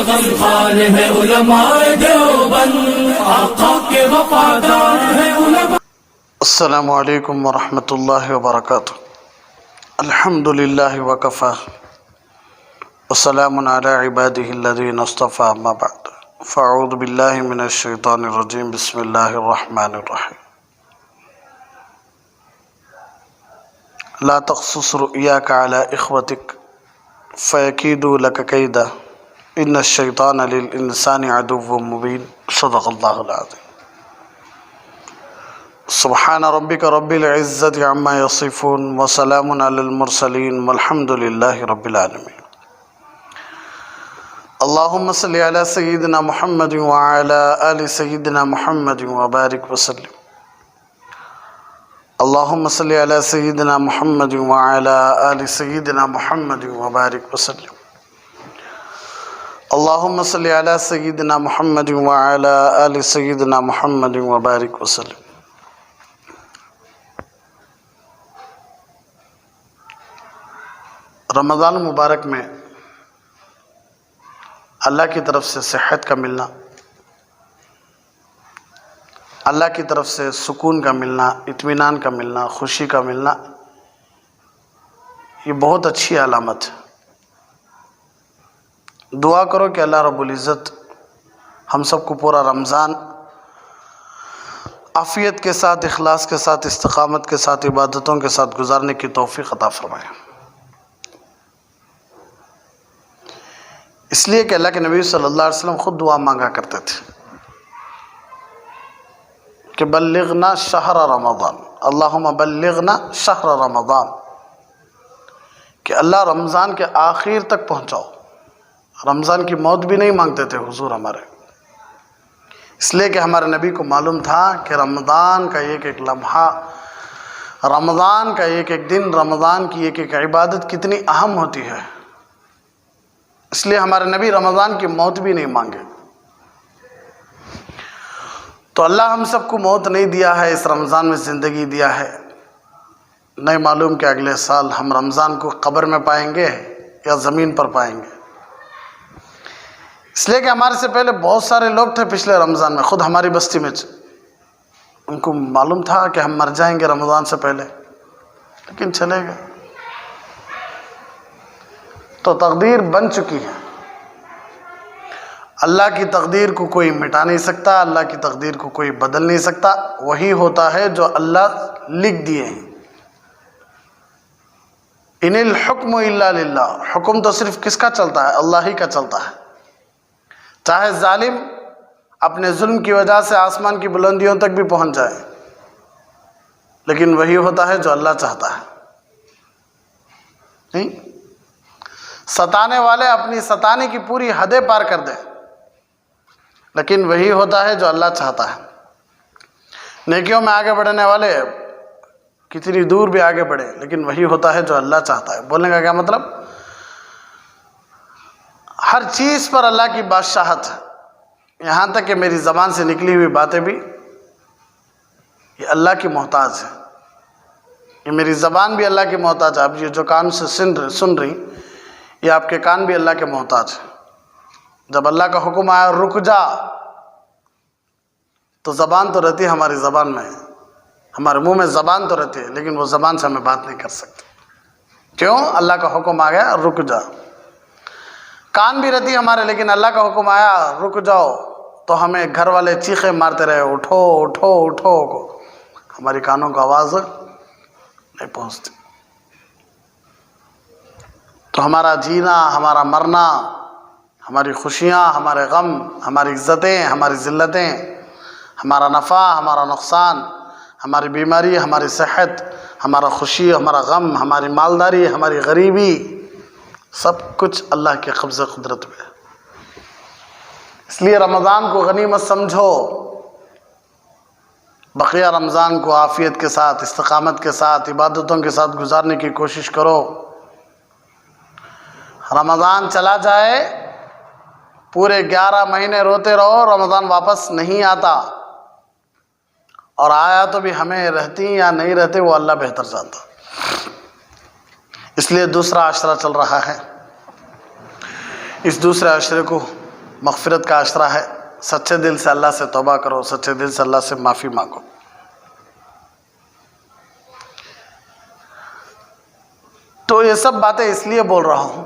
غمخوار ہے علماء دیوبند، آقا کے وفادار ہے علماء۔ السلام علیکم ورحمۃ اللہ وبرکاتہ۔ الحمد للہ وکفی وسلام علی عبادہ الذین اصطفی، اما بعد فاعوذ باللہ من الشیطان الرجیم، بسم اللہ الرحمن الرحیم۔ لا تقصص رؤیاک علی اخوتک فیکیدوا لک کیدا ان الشیطان للانسان عدو مبین۔ صدق اللہ العظیم۔ سبحان ربک رب العزت عما یصفون وسلام علی المرسلین والحمد للہ رب العالمین۔ اللہم صلی علی سیدنا محمد وعلی آل سیدنا محمد وبارک وسلم۔ اللہم صلی علی سیدنا محمد وعلی آل سیدنا محمد وبارک وسلم۔ اللہم صلی علی سیدنا محمد وعلی آل سیدنا محمد وبارک وسلم۔ رمضان مبارک میں اللہ کی طرف سے صحت کا ملنا، اللہ کی طرف سے سکون کا ملنا، اطمینان کا ملنا، خوشی کا ملنا، یہ بہت اچھی علامت ہے۔ دعا کرو کہ اللہ رب العزت ہم سب کو پورا رمضان عافیت کے ساتھ، اخلاص کے ساتھ، استقامت کے ساتھ، عبادتوں کے ساتھ گزارنے کی توفیق عطا فرمائے۔ اس لیے کہ اللہ کے نبی صلی اللہ علیہ وسلم خود دعا مانگا کرتے تھے کہ بلغنا شہر رمضان، اللہم بلغنا شہر رمضان، کہ اللہ رمضان کے آخر تک پہنچاؤ۔ رمضان کی موت بھی نہیں مانگتے تھے حضور ہمارے، اس لیے کہ ہمارے نبی کو معلوم تھا کہ رمضان کا ایک ایک لمحہ، رمضان کا ایک ایک دن، رمضان کی ایک ایک عبادت کتنی اہم ہوتی ہے۔ اس لیے ہمارے نبی رمضان کی موت بھی نہیں مانگے۔ تو اللہ ہم سب کو موت نہیں دیا ہے، اس رمضان میں زندگی دیا ہے، نہیں معلوم کہ اگلے سال ہم رمضان کو قبر میں پائیں گے یا زمین پر پائیں گے۔ اس لیے کہ ہمارے سے پہلے بہت سارے لوگ تھے پچھلے رمضان میں، خود ہماری بستی میں، ان کو معلوم تھا کہ ہم مر جائیں گے رمضان سے پہلے، لیکن چلے گئے۔ تو تقدیر بن چکی ہے، اللہ کی تقدیر کو کوئی مٹا نہیں سکتا، اللہ کی تقدیر کو کوئی بدل نہیں سکتا، وہی ہوتا ہے جو اللہ لکھ دیے ہیں۔ ان الحکم الا للہ، حکم تو صرف کس کا چلتا ہے؟ اللہ ہی کا چلتا ہے۔ چاہے ظالم اپنے ظلم کی وجہ سے آسمان کی بلندیوں تک بھی پہنچ جائے، لیکن وہی ہوتا ہے جو اللہ چاہتا ہے۔ نہیں، ستانے والے اپنی ستانے کی پوری حدیں پار کر دیں، لیکن وہی ہوتا ہے جو اللہ چاہتا ہے۔ نیکیوں میں آگے بڑھنے والے کتنی دور بھی آگے بڑھے، لیکن وہی ہوتا ہے جو اللہ چاہتا ہے۔ بولنے کا کیا مطلب؟ ہر چیز پر اللہ کی بادشاہت ہے، یہاں تک کہ میری زبان سے نکلی ہوئی باتیں بھی یہ اللہ کی محتاج ہے، یہ میری زبان بھی اللہ کی محتاج ہے۔ اب یہ جو کان سے سن رہی، یہ آپ کے کان بھی اللہ کے محتاج ہے۔ جب اللہ کا حکم آیا رک جا، تو زبان تو رہتی ہے ہماری زبان میں، ہمارے منہ میں زبان تو رہتی ہے، لیکن وہ زبان سے ہمیں بات نہیں کر سکتے۔ کیوں؟ اللہ کا حکم آ گیا رک جا۔ کان بھی رہتی ہے ہمارے، لیکن اللہ کا حکم آیا رک جاؤ، تو ہمیں گھر والے چیخے مارتے رہے اٹھو اٹھو اٹھو، ہماری کانوں کو آواز نہیں پہنچتی۔ تو ہمارا جینا، ہمارا مرنا، ہماری خوشیاں، ہمارے غم، ہماری عزتیں، ہماری ذلتیں، ہمارا نفع، ہمارا نقصان، ہماری بیماری، ہماری صحت، ہمارا خوشی، ہمارا غم، ہماری مالداری، ہماری غریبی، سب کچھ اللہ کے قبضہ قدرت میں ہے۔ اس لیے رمضان کو غنیمت سمجھو، بقیہ رمضان کو عافیت کے ساتھ، استقامت کے ساتھ، عبادتوں کے ساتھ گزارنے کی کوشش کرو۔ رمضان چلا جائے، پورے 11 مہینے روتے رہو، رمضان واپس نہیں آتا، اور آیا تو بھی ہمیں رہتی یا نہیں رہتے وہ اللہ بہتر جانتا۔ اس لیے دوسرا عشرہ چل رہا ہے، اس دوسرے عشرے کو مغفرت کا عشرہ ہے، سچے دل سے اللہ سے توبہ کرو، سچے دل سے اللہ سے معافی مانگو۔ تو یہ سب باتیں اس لیے بول رہا ہوں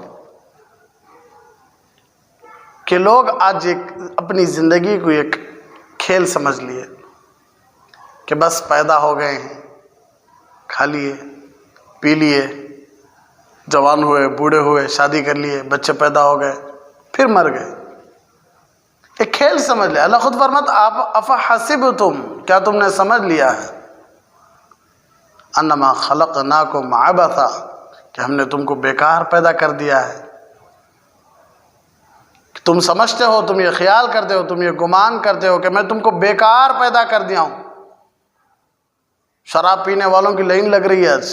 کہ لوگ آج اپنی زندگی کو ایک کھیل سمجھ لیے کہ بس پیدا ہو گئے ہیں، کھا لیے، پی لیے، جوان ہوئے، بوڑھے ہوئے، شادی کر لیے، بچے پیدا ہو گئے، پھر مر گئے، ایک کھیل سمجھ لیا۔ اللہ خود فرماتا آپ افحسبتم، کیا تم نے سمجھ لیا ہے، انما خلقناکم عبثا، کہ ہم نے تم کو بیکار پیدا کر دیا ہے۔ تم سمجھتے ہو، تم یہ خیال کرتے ہو، تم یہ گمان کرتے ہو کہ میں تم کو بیکار پیدا کر دیا ہوں۔ شراب پینے والوں کی لائن لگ رہی ہے آج،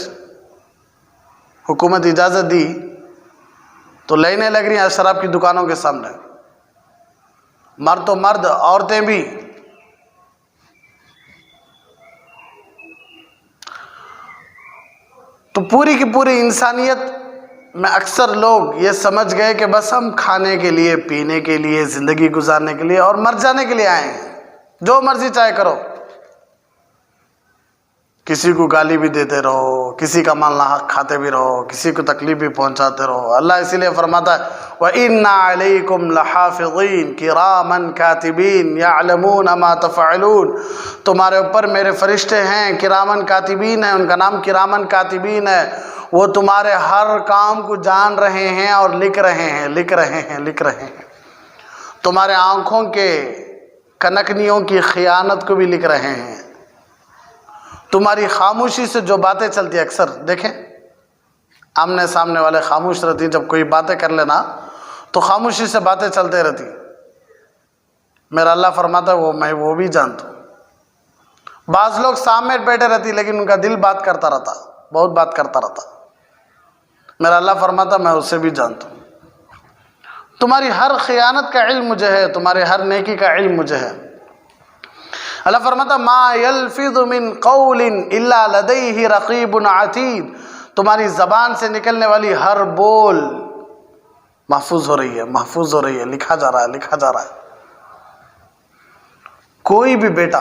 حکومت اجازت دی تو لائنیں لگ رہی ہیں شراب کی دکانوں کے سامنے، مرد تو مرد، عورتیں بھی۔ تو پوری کی پوری انسانیت میں اکثر لوگ یہ سمجھ گئے کہ بس ہم کھانے کے لیے، پینے کے لیے، زندگی گزارنے کے لیے اور مر جانے کے لیے آئے ہیں، جو مرضی چاہے کرو، کسی کو گالی بھی دیتے رہو، کسی کا مال ناحق کھاتے بھی رہو، کسی کو تکلیف بھی پہنچاتے رہو۔ اللہ اسی لیے فرماتا ہے وَإِنَّ عَلَيْكُمْ لَحَافِظِينَ كِرَامًا كَاتِبِينَ يَعْلَمُونَ مَا تَفْعَلُونَ، تمہارے اوپر میرے فرشتے ہیں، کرامن کاتبین ہیں، ان کا نام کرامن کاتبین ہے، وہ تمہارے ہر کام کو جان رہے ہیں اور لکھ رہے ہیں، لکھ رہے ہیں، لکھ رہے ہیں۔ تمہارے آنکھوں کے کنکنیوں کی خیانت کو بھی لکھ رہے ہیں۔ تمہاری خاموشی سے جو باتیں چلتی ہیں، اکثر دیکھیں آمنے سامنے والے خاموش رہتی ہیں، جب کوئی باتیں کر لینا تو خاموشی سے باتیں چلتے رہتی۔ میرا اللہ فرماتا ہے میں وہ بھی جانتا ہوں۔ بعض لوگ سامنے بیٹھے رہتی لیکن ان کا دل بات کرتا رہتا، بہت بات کرتا رہتا۔ میرا اللہ فرماتا میں اسے بھی جانتا ہوں۔ تمہاری ہر خیانت کا علم مجھے ہے، تمہارے ہر نیکی کا علم مجھے ہے۔ اللہ فرماتا ما یلفظ من قول الا لدیہ رقیب عتید، تمہاری زبان سے نکلنے والی ہر بول محفوظ ہو رہی ہے، محفوظ ہو رہی ہے، لکھا جا رہا ہے، لکھا جا رہا ہے۔ کوئی بھی بیٹا،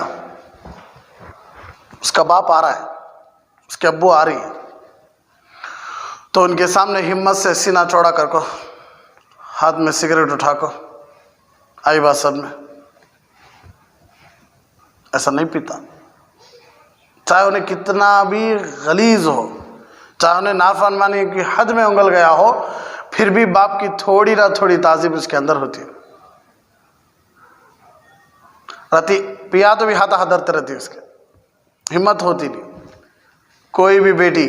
اس کا باپ آ رہا ہے، اس کے ابو آ رہی ہے، تو ان کے سامنے ہمت سے سینہ چوڑا کر کو، ہاتھ میں سگریٹ اٹھا کو، آئی بات سب میں، ایسا نہیں پیتا، چاہے انہیں کتنا بھی غلیظ ہو، چاہے انہیں نافرمانی کی حد میں انگل گیا ہو، پھر بھی باپ کی تھوڑی نہ تھوڑی تعظیم اس کے اندر ہوتی ہے۔ رہتی پیا تو بھی ہاتھ درتے رہتی اس کے، ہمت ہوتی نہیں۔ کوئی بھی بیٹی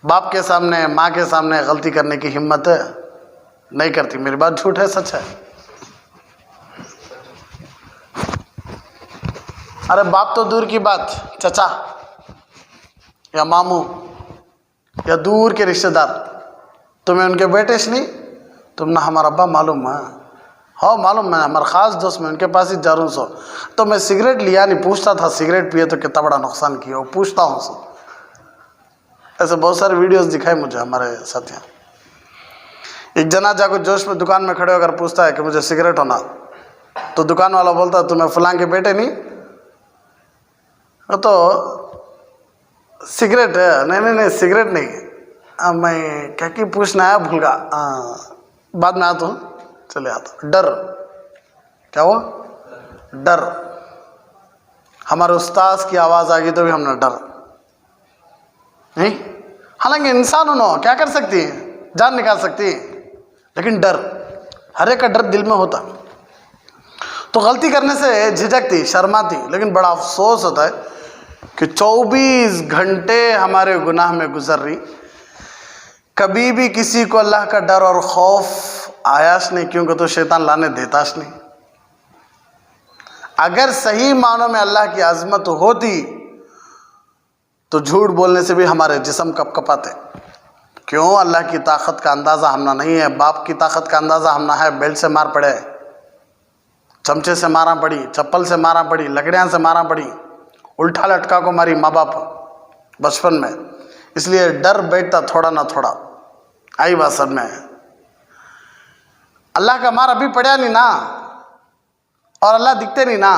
باپ کے سامنے، ماں کے سامنے غلطی کرنے کی ہمت نہیں کرتی۔ میری بات جھوٹ ہے، سچ ہے؟ ارے باپ تو دور کی بات، چچا یا ماموں یا دور کے رشتہ دار، تمہیں ان کے بیٹے سے نہیں، تم نہ ہمارا ابا معلوم ہے، ہاں معلوم، میں ہمارا خاص دوست، میں ان کے پاس ہی جا رہا ہوں سو، تو میں سگریٹ لیا نہیں، پوچھتا تھا سگریٹ پیے تو کتنا بڑا نقصان کیا ہو، پوچھتا ہوں سو۔ ایسے بہت سارے ویڈیوز دکھائے مجھے ہمارے ساتھیاں۔ ایک جنا جا کو جوش میں دکان میں کھڑے ہو کر پوچھتا ہے کہ مجھے سگریٹ ہونا، تو دکان والا بولتا تمہیں فلاں کے بیٹے نہیں، تو سگریٹ ہے، نہیں سگریٹ نہیں، میں کیا کہ پوچھنا ہے، بھول گا، بعد میں آتا ہوں، چلے آتا۔ ڈر، کیا ہوا؟ ڈر۔ ہمارے استاذ کی آواز آ گئی تو بھی ہم نے ڈر نہیں، حالانکہ انسان انہوں کیا کر سکتی ہیں، جان نکال سکتی ہیں، لیکن ڈر، ہر ایک کا ڈر دل میں ہوتا، تو غلطی کرنے سے جھجکتی، شرماتی، لیکن بڑا افسوس ہوتا ہے کہ 24 گھنٹے ہمارے گناہ میں گزر رہی، کبھی بھی کسی کو اللہ کا ڈر اور خوف آیاش نہیں، کیونکہ تو شیطان لانے دیتاش نہیں۔ اگر صحیح معنوں میں اللہ کی عظمت ہوتی تو جھوٹ بولنے سے بھی ہمارے جسم کپ کپاتے۔ کیوں؟ اللہ کی طاقت کا اندازہ ہم نہ نہیں ہے، باپ کی طاقت کا اندازہ ہم نہ ہے، بیلٹ سے مار پڑے، چمچے سے مارا پڑی، چپل سے مارا پڑی، لکڑیاں سے مارا پڑی، الٹا لٹکا کو ماری ماں باپ بچپن میں، اس لیے ڈر بیٹھتا تھوڑا نہ تھوڑا، آئی بات سب میں۔ اللہ کا مار ابھی پڑیا نہیں نا، اور اللہ دکھتے نہیں نا،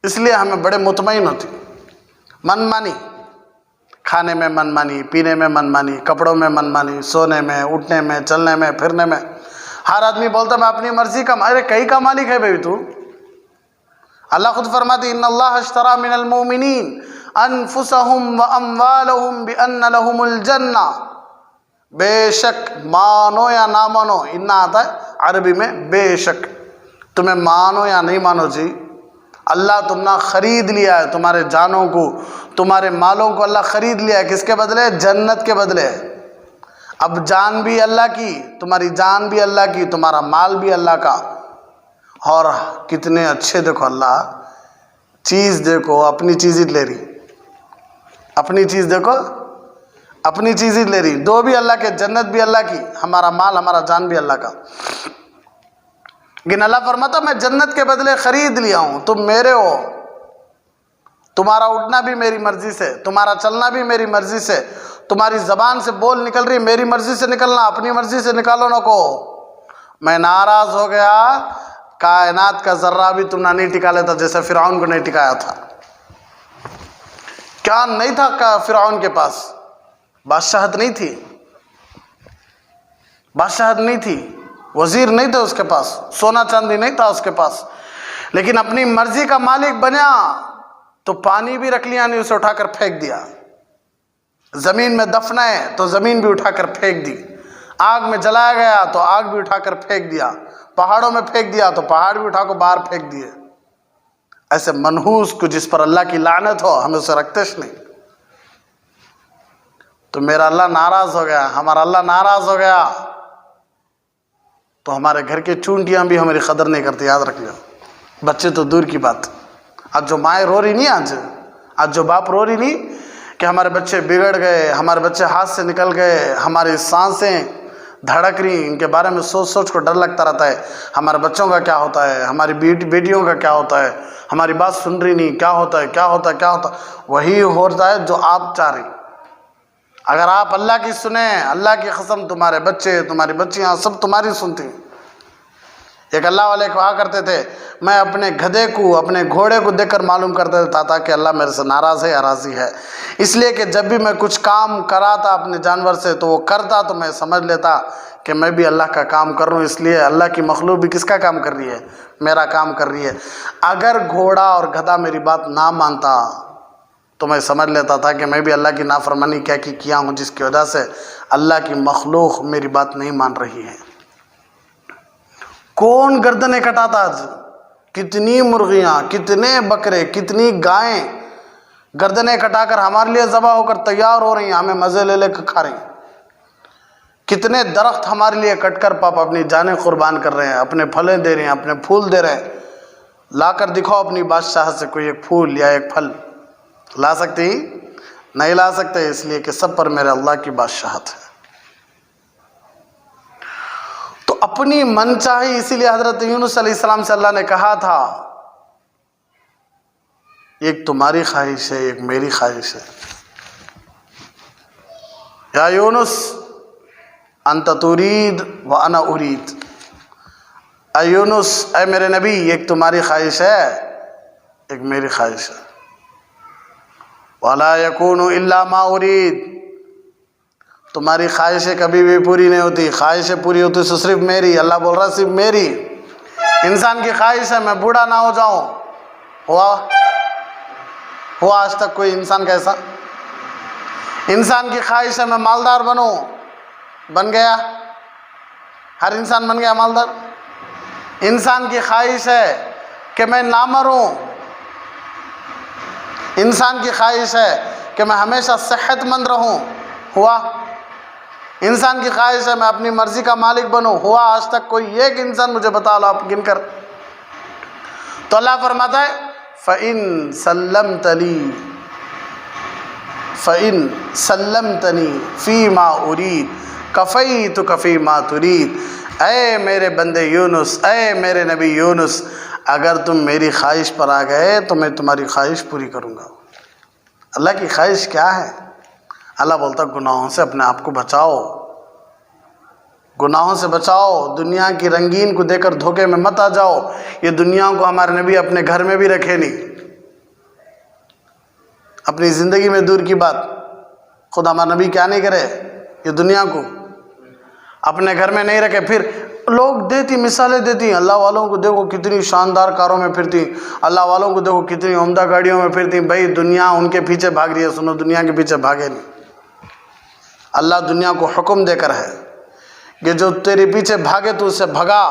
اس لیے ہمیں بڑے مطمئن ہوتی. من مانی، کھانے میں من مانی، پینے میں من مانی، کپڑوں میں من مانی، سونے میں، اٹھنے میں، چلنے میں، پھرنے میں. ہر آدمی بولتا میں اپنی مرضی کا، ارے کئی کا مالک ہے بھائی تو. اللہ خود فرماتی ان اللہ اشترى من المؤمنین انفسهم واموالهم بان لهم الجنہ. بے شک، مانو یا نہ مانو، ان آتا ہے عربی میں بے شک، تمہیں مانو یا نہیں مانو جی، اللہ تم نے خرید لیا ہے، تمہارے جانوں کو، تمہارے مالوں کو اللہ خرید لیا ہے. کس کے بدلے؟ جنت کے بدلے. اب جان بھی اللہ کی، تمہاری جان بھی اللہ کی، تمہارا مال بھی اللہ کا. اور کتنے اچھے، دیکھو اللہ چیز، دیکھو اپنی چیز ہی لے رہی، اپنی چیز دیکھو، اپنی چیز ہی لے رہی. دو بھی اللہ کے، جنت بھی اللہ کی، ہمارا مال ہمارا جان بھی اللہ کا. لیکن اللہ فرماتا میں جنت کے بدلے خرید لیا ہوں، تم میرے ہو، تمہارا اٹھنا بھی میری مرضی سے، تمہارا چلنا بھی میری مرضی سے، تمہاری زبان سے بول نکل رہی میری مرضی سے نکلنا، اپنی مرضی سے نکالو نہ کو. میں ناراض ہو گیا، کائنات کا ذرہ بھی تم نے نہیں ٹکا لیتا، جیسے فرعون کو نہیں ٹکایا تھا. کیا نہیں تھا فرعون کے پاس؟ بادشاہت نہیں تھی، بادشاہت نہیں تھی، وزیر نہیں تھے اس کے پاس، سونا چاندی نہیں تھا اس کے پاس، لیکن اپنی مرضی کا مالک بنیا تو پانی بھی رکھ لیا نہیں، اسے اٹھا کر پھینک دیا. زمین میں دفنا ہے تو زمین بھی اٹھا کر پھینک دی، آگ میں جلایا گیا تو آگ بھی اٹھا کر پھینک دیا، پہاڑوں میں پھینک دیا تو پہاڑ بھی اٹھا کر باہر پھینک دیے. ایسے منحوس کو جس پر اللہ کی لعنت ہو، ہمیں اسے رکھتش نہیں. تو میرا اللہ ناراض ہو گیا، ہمارا اللہ ناراض ہو گیا تو ہمارے گھر کے چونٹیاں بھی ہماری قدر نہیں کرتی. یاد رکھ لو، بچے تو دور کی بات. آج جو مائیں رو رہی نہیں، آج جو باپ رو رہی نہیں کہ ہمارے بچے بگڑ گئے، ہمارے بچے ہاتھ سے نکل گئے، ہماری سانسیں دھڑک رہی، ان کے بارے میں سوچ سوچ کو ڈر لگتا رہتا ہے. ہمارے بچوں کا کیا ہوتا ہے، ہماری بیٹیوں کا کیا ہوتا ہے، ہماری بات سن رہی نہیں، کیا ہوتا ہے، کیا ہوتا ہے، کیا ہوتا ہے. وہی ہوتا ہے جو آپ چاہ رہے. اگر آپ اللہ کی سنیں، اللہ کی قسم تمہارے بچے، تمہاری بچیاں سب تمہاری سنتی ہیں. ایک اللہ والے کہا کرتے تھے میں اپنے گدھے کو، اپنے گھوڑے کو دیکھ کر معلوم کرتا تھا کہ اللہ میرے سے ناراض ہے یا راضی ہے. اس لیے کہ جب بھی میں کچھ کام کراتا اپنے جانور سے تو وہ کرتا تو میں سمجھ لیتا کہ میں بھی اللہ کا کام کر رہا ہوں. اس لیے اللہ کی مخلوق بھی کس کا کام کر رہی ہے؟ میرا کام کر رہی ہے. اگر گھوڑا اور گدھا میری بات نہ مانتا تو میں سمجھ لیتا تھا کہ میں بھی اللہ کی نافرمانی کیا ہوں، جس کی وجہ سے اللہ کی مخلوق میری بات نہیں مان رہی ہے. کون گردنیں کٹاتا آج؟ کتنی مرغیاں، کتنے بکرے، کتنی گائیں گردنیں کٹا کر ہمارے لیے ذبح ہو کر تیار ہو رہی ہیں، ہمیں مزے لے لے کر کھا رہی ہیں. کتنے درخت ہمارے لیے کٹ کر پاپ اپنی جانیں قربان کر رہے ہیں، اپنے پھلیں دے رہے ہیں، اپنے پھول دے رہے ہیں. لا کر دکھاؤ اپنی بادشاہت سے کوئی ایک پھول یا ایک پھل. لا سکتے ہی نہیں لا سکتے، اس لیے کہ سب پر میرے اللہ کی بادشاہت ہے. تو اپنی من چاہی، اسی لیے حضرت یونس علیہ السلام سے اللہ نے کہا تھا ایک تمہاری خواہش ہے، ایک میری خواہش ہے. یا یونس انت ترید وانا ارید. اے یونس، اے میرے نبی، ایک تمہاری خواہش ہے، ایک میری خواہش ہے. وَلَا يَكُونُ إِلَّا مَا أُرِيدُ. تمہاری خواہشیں کبھی بھی پوری نہیں ہوتی، خواہشیں پوری ہوتی تو صرف میری. اللہ بول رہا صرف میری. انسان کی خواہش ہے میں بوڑھا نہ ہو جاؤں. ہوا آج تک کوئی انسان کیسا؟ انسان کی خواہش ہے میں مالدار بنوں، بن گیا؟ ہر انسان بن گیا مالدار؟ انسان کی خواہش ہے کہ میں نہ مروں. انسان کی خواہش ہے کہ میں ہمیشہ صحت مند رہوں. ہوا؟ انسان کی خواہش ہے میں اپنی مرضی کا مالک بنوں. ہوا آج تک کوئی ایک انسان؟ مجھے بتا لو آپ گن کر. تو اللہ فرماتا ہے فَإِن سَلَّمْتَنِي فِي مَا أُرِيدُ كَفَيْتُكَ فِي مَا تُرِيدُ. اے میرے بندے یونس، اے میرے نبی یونس، اگر تم میری خواہش پر آ گئے تو میں تمہاری خواہش پوری کروں گا. اللہ کی خواہش کیا ہے؟ اللہ بولتا گناہوں سے اپنے آپ کو بچاؤ. گناہوں سے بچاؤ، دنیا کی رنگین کو دیکھ کر دھوکے میں مت آ جاؤ۔ یہ دنیا کو ہمارے نبی اپنے گھر میں بھی رکھے نہیں، اپنی زندگی میں دور کی بات، خود ہمارا نبی کیا نہیں کرے، یہ دنیا کو اپنے گھر میں نہیں رکھے۔ پھر لوگ دیتی مثالیں دیتی، اللہ والوں کو دیکھو کتنی شاندار کاروں میں پھرتی، اللہ والوں کو دیکھو کتنی عمدہ گاڑیوں میں پھرتی۔ بھائی دنیا ان کے پیچھے بھاگ رہی ہے، سنو دنیا کے پیچھے بھاگے نہیں۔ اللہ دنیا کو حکم دے کر ہے کہ جو تیرے پیچھے بھاگے تو اسے بھگا،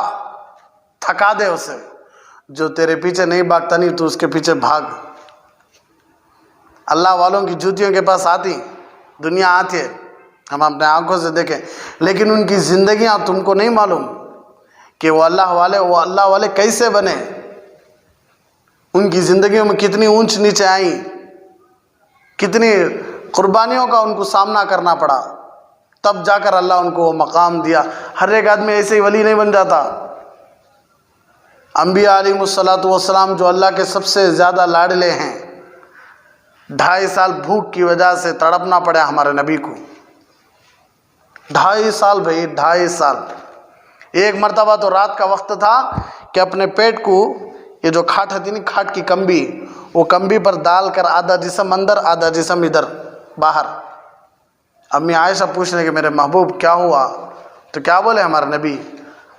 تھکا دے اسے، جو تیرے پیچھے نہیں بھاگتا نہیں تو اس کے پیچھے بھاگ۔ اللہ والوں کی جوتیوں کے پاس آتی، دنیا آتی ہے، ہم اپنے آنکھوں سے دیکھیں، لیکن ان کی زندگیاں تم کو نہیں معلوم کہ وہ اللہ والے کیسے بنے، ان کی زندگیوں میں کتنی اونچ نیچے آئیں، کتنی قربانیوں کا ان کو سامنا کرنا پڑا، تب جا کر اللہ ان کو وہ مقام دیا۔ ہر ایک آدمی ایسے ہی ولی نہیں بن جاتا۔ انبیاء علیہ الصلوۃ والسلام جو اللہ کے سب سے زیادہ لاڈلے ہیں، 2.5 سال بھوک کی وجہ سے تڑپنا پڑا ہمارے نبی کو، 2.5 سال بھائی، 2.5 سال۔ ایک مرتبہ تو رات کا وقت تھا کہ اپنے پیٹ کو، یہ جو کھاٹ ہوتی نہیں، کھاٹ کی کمبی، وہ کمبی پر ڈال کر آدھا جسم اندر آدھا جسم ادھر باہر، امی عائشہ پوچھنے کہ میرے محبوب کیا ہوا؟ تو کیا بولے ہمارے نبی،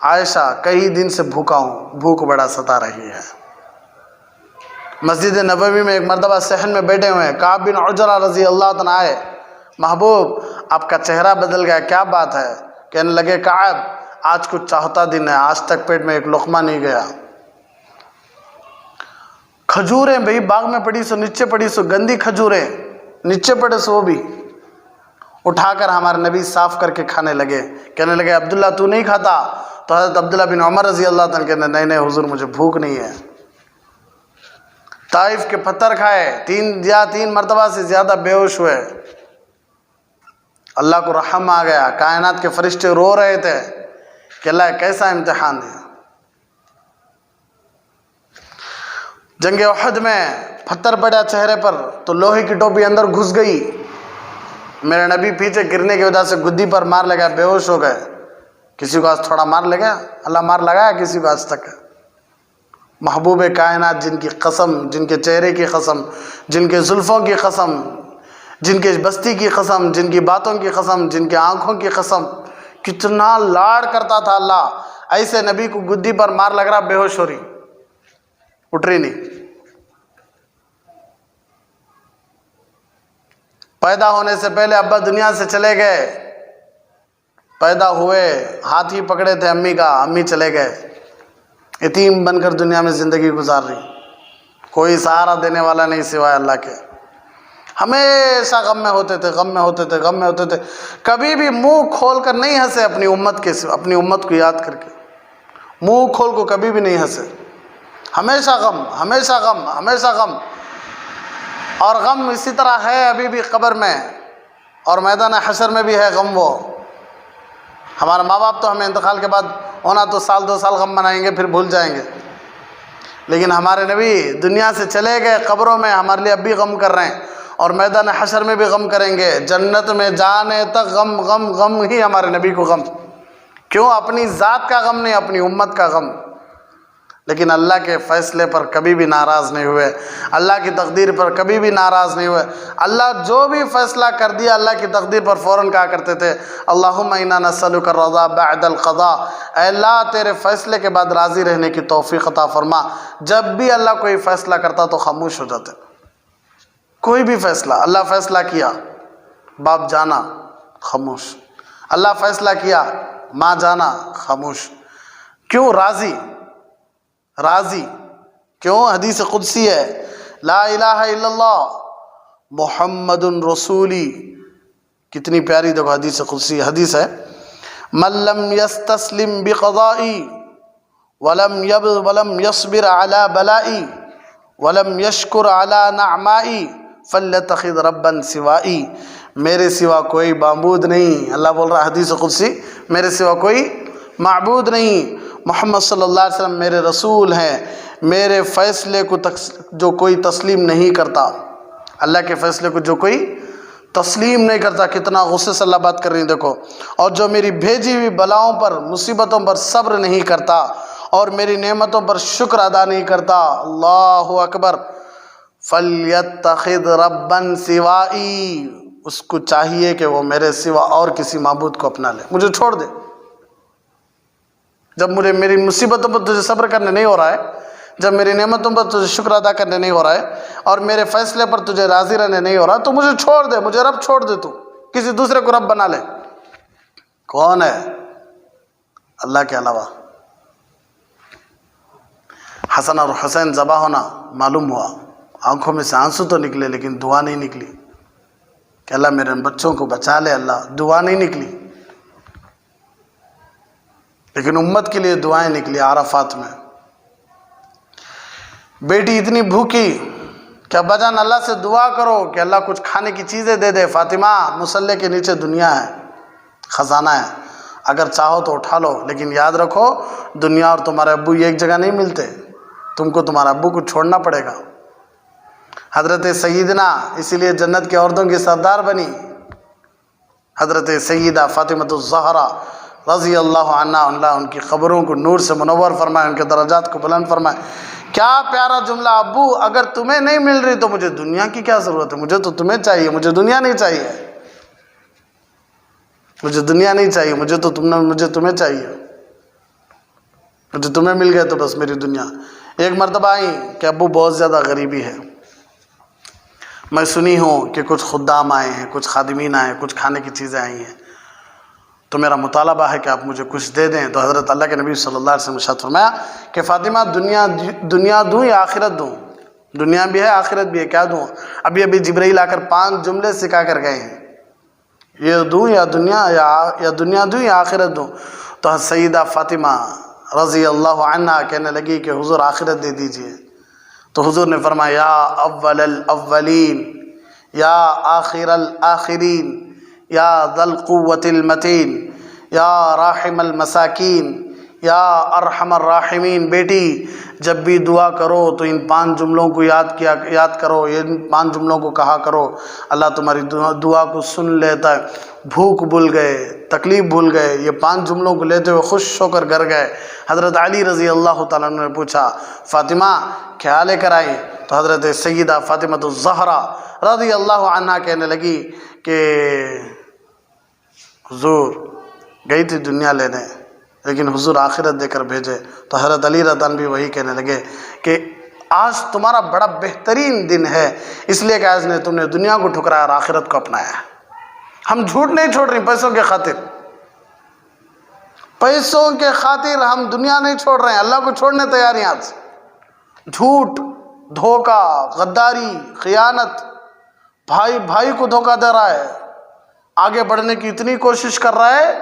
عائشہ کئی دن سے بھوکا ہوں، بھوک بڑا ستا رہی ہے۔ مسجد نبوی میں ایک مرتبہ صحن میں بیٹھے ہوئے ہیں، کعب بن عجرہ رضی اللہ عنہ آئے، محبوب آپ کا چہرہ بدل گیا، کیا بات ہے؟ کہنے لگے کعب آج کچھ چاہتا دن ہے، آج تک پیٹ میں ایک لقمہ نہیں گیا۔ کھجوریں بھئی باغ میں پڑی سو، نیچے پڑی سو، گندی کھجوریں نیچے پڑے سو، وہ بھی اٹھا کر ہمارے نبی صاف کر کے کھانے لگے۔ کہنے لگے عبداللہ تو نہیں کھاتا؟ تو حضرت عبداللہ بن عمر رضی اللہ عنہ کہنے نہیں حضور مجھے بھوک نہیں ہے۔ طائف کے پتھر کھائے، 3 مرتبہ سے زیادہ بے ہوش ہوئے۔ اللہ کو رحم آ گیا، کائنات کے فرشتے رو رہے تھے کہ اللہ کیسا امتحان ہے۔ جنگ احد میں پتھر پڑا چہرے پر تو لوہے کی ٹوپی اندر گھس گئی، میرے نبی پیچھے گرنے کی وجہ سے گدی پر مار لگا، بے ہوش ہو گئے۔ کسی کو آج تھوڑا مار لگا؟ اللہ مار لگایا کسی کو آج تک؟ محبوب کائنات جن کی قسم، جن کے چہرے کی قسم، جن کے زلفوں کی قسم، جن کے بستی کی قسم، جن کی باتوں کی قسم، جن کے آنکھوں کی قسم، کتنا لاڑ کرتا تھا اللہ، ایسے نبی کو گدی پر مار لگ رہا، بے ہوش ہو رہی، اٹھ رہی نہیں۔ پیدا ہونے سے پہلے ابا دنیا سے چلے گئے، پیدا ہوئے ہاتھ ہی پکڑے تھے امی کا، امی چلے گئے، یتیم بن کر دنیا میں زندگی گزار رہی، کوئی سہارا دینے والا نہیں سوائے اللہ کے۔ ہمیشہ غم میں ہوتے تھے، غم میں ہوتے تھے، غم میں ہوتے تھے، کبھی بھی منہ کھول کر نہیں ہنسے اپنی امت کو یاد کر کے، منہ کھول کو کبھی بھی نہیں ہنسے، ہمیشہ غم، ہمیشہ غم، ہمیشہ غم۔ اور غم اسی طرح ہے ابھی بھی قبر میں اور میدان حشر میں بھی ہے غم۔ وہ ہمارے ماں باپ تو ہمیں انتقال کے بعد ہونا تو 1-2 سال غم منائیں گے، پھر بھول جائیں گے، لیکن ہمارے نبی دنیا سے چلے گئے، قبروں میں ہمارے لیے اب بھی غم کر رہے ہیں، اور میدان حشر میں بھی غم کریں گے، جنت میں جانے تک غم غم غم ہی ہمارے نبی کو غم۔ کیوں؟ اپنی ذات کا غم نہیں، اپنی امت کا غم۔ لیکن اللہ کے فیصلے پر کبھی بھی ناراض نہیں ہوئے، اللہ کی تقدیر پر کبھی بھی ناراض نہیں ہوئے۔ اللہ جو بھی فیصلہ کر دیا اللہ کی تقدیر پر فوراً کہا کرتے تھے اللہم انا نسألک الرضا بعد القضاء، اے اللہ تیرے فیصلے کے بعد راضی رہنے کی توفیق عطا فرما۔ جب بھی اللہ کوئی فیصلہ کرتا تو خاموش ہو جاتے، کوئی بھی فیصلہ، اللہ فیصلہ کیا باپ جانا خاموش، اللہ فیصلہ کیا ماں جانا خاموش۔ کیوں؟ راضی، راضی کیوں؟ حدیث قدسی ہے، لا الہ الا اللہ محمد رسولی، کتنی پیاری دیکھو حدیث قدسی حدیث ہے، من لم یستسلم بقضائی ولم یصبر علی بلائی ولم یشکر علی نعمائی فلیتخذ ربا سوائی، میرے سوا کوئی معبود نہیں، اللہ بول رہا حدیث قدسی، میرے سوا کوئی معبود نہیں، محمد صلی اللہ علیہ وسلم میرے رسول ہیں، میرے فیصلے کو جو کوئی تسلیم نہیں کرتا، اللہ کے فیصلے کو جو کوئی تسلیم نہیں کرتا. کتنا غصے سے اللہ بات کر رہی ہیں دیکھو. اور جو میری بھیجی ہوئی بلاؤں پر مصیبتوں پر صبر نہیں کرتا اور میری نعمتوں پر شکر ادا نہیں کرتا. اللہ اکبر. فَلْيَتَّخِذْ رَبًّا سِوَائِي. اس کو چاہیے کہ وہ میرے سوا اور کسی معبود کو اپنا لے, مجھے چھوڑ دے. جب میری مصیبتوں پر تجھے صبر کرنے نہیں ہو رہا ہے, جب میری نعمتوں پر تجھے شکر ادا کرنے نہیں ہو رہا ہے, اور میرے فیصلے پر تجھے راضی رہنے نہیں ہو رہا, تو مجھے چھوڑ دے, مجھے رب چھوڑ دے. تو کسی دوسرے کو رب بنا لے. کون ہے؟ اللہ کے علاوہ. حسن اور حسین ذبح ہونا معلوم ہوا, آنکھوں میں سے آنسو تو نکلے لیکن دعا نہیں نکلی کہ اللہ میرے بچوں کو بچا لے. اللہ دعا نہیں نکلی, لیکن امت کے لیے دعائیں نکلی. عرفات میں بیٹی اتنی بھوکی کہ ابا جان اللہ سے دعا کرو کہ اللہ کچھ کھانے کی چیزیں دے دے. فاطمہ مصلے کے نیچے دنیا ہے, خزانہ ہے, اگر چاہو تو اٹھا لو, لیکن یاد رکھو دنیا اور تمہارے ابو ایک جگہ نہیں ملتے, تم کو تمہارے ابو کو چھوڑنا پڑے گا. حضرت سیدنا اسی لیے جنت کی عورتوں کی سردار بنی حضرت سیدہ فاطمۃ الزہرا رضی اللہ عنہ. اللہ ان کی قبروں کو نور سے منور فرمائے, ان کے درجات کو بلند فرمائے. کیا پیارا جملہ. ابو اگر تمہیں نہیں مل رہی تو مجھے دنیا کی کیا ضرورت ہے, مجھے تو تمہیں چاہیے, مجھے دنیا نہیں چاہیے, مجھے دنیا نہیں چاہیے, مجھے تمہیں چاہیے, مجھے تمہیں مل گئے تو بس میری دنیا. ایک مرتبہ آئی کہ ابو بہت زیادہ غریبی ہے, میں سنی ہوں کہ کچھ خدام آئے ہیں, کچھ خادمین آئے ہیں, کچھ کھانے کی چیزیں آئی ہیں, تو میرا مطالبہ ہے کہ آپ مجھے کچھ دے دیں. تو حضرت اللہ کے نبی صلی اللہ علیہ وسلم نے ارشاد فرمایا کہ فاطمہ دنیا دوں یا آخرت دوں؟ دنیا بھی ہے آخرت بھی ہے, کیا دوں؟ ابھی جبرائیل آ کر 5 جملے سکھا کر گئے ہیں, یہ دوں یا دنیا دوں یا آخرت دوں. تو سیدہ فاطمہ رضی اللہ عنہ کہنے لگی کہ حضور آخرت دے دیجئے. تو حضور نے فرمایا یا اول الاولین یا آخر الاخرین یا ذا القوة المتین یا راحم المساکین یا ارحم الراحمین. بیٹی جب بھی دعا کرو تو ان 5 جملوں کو یاد کرو, ان 5 جملوں کو کہا کرو. اللہ تمہاری دعا کو سن لیتا ہے. بھوک بھول گئے, تکلیف بھول گئے, یہ 5 جملوں کو لیتے ہوئے خوش ہو کر گھر گئے. حضرت علی رضی اللہ تعالیٰ عنہ نے پوچھا فاطمہ کیا لے کر آئی؟ تو حضرت سیدہ فاطمۃ الزہرا رضی اللہ عنہا کہنے لگی کہ حضور گئی تھی دنیا لینے لیکن حضور آخرت دے کر بھیجے. تو حضرت علی رضی اللہ عنہ بھی وہی کہنے لگے کہ آج تمہارا بڑا بہترین دن ہے, اس لیے کہ آج نے تم نے دنیا کو ٹھکرایا اور آخرت کو اپنایا. ہم جھوٹ نہیں چھوڑ رہے پیسوں کے خاطر, پیسوں کے خاطر ہم دنیا نہیں چھوڑ رہے ہیں, اللہ کو چھوڑنے تیار ہیں. آج جھوٹ, دھوکہ, غداری, خیانت, بھائی کو دھوکہ دے رہا ہے, آگے بڑھنے کی اتنی کوشش کر رہا ہے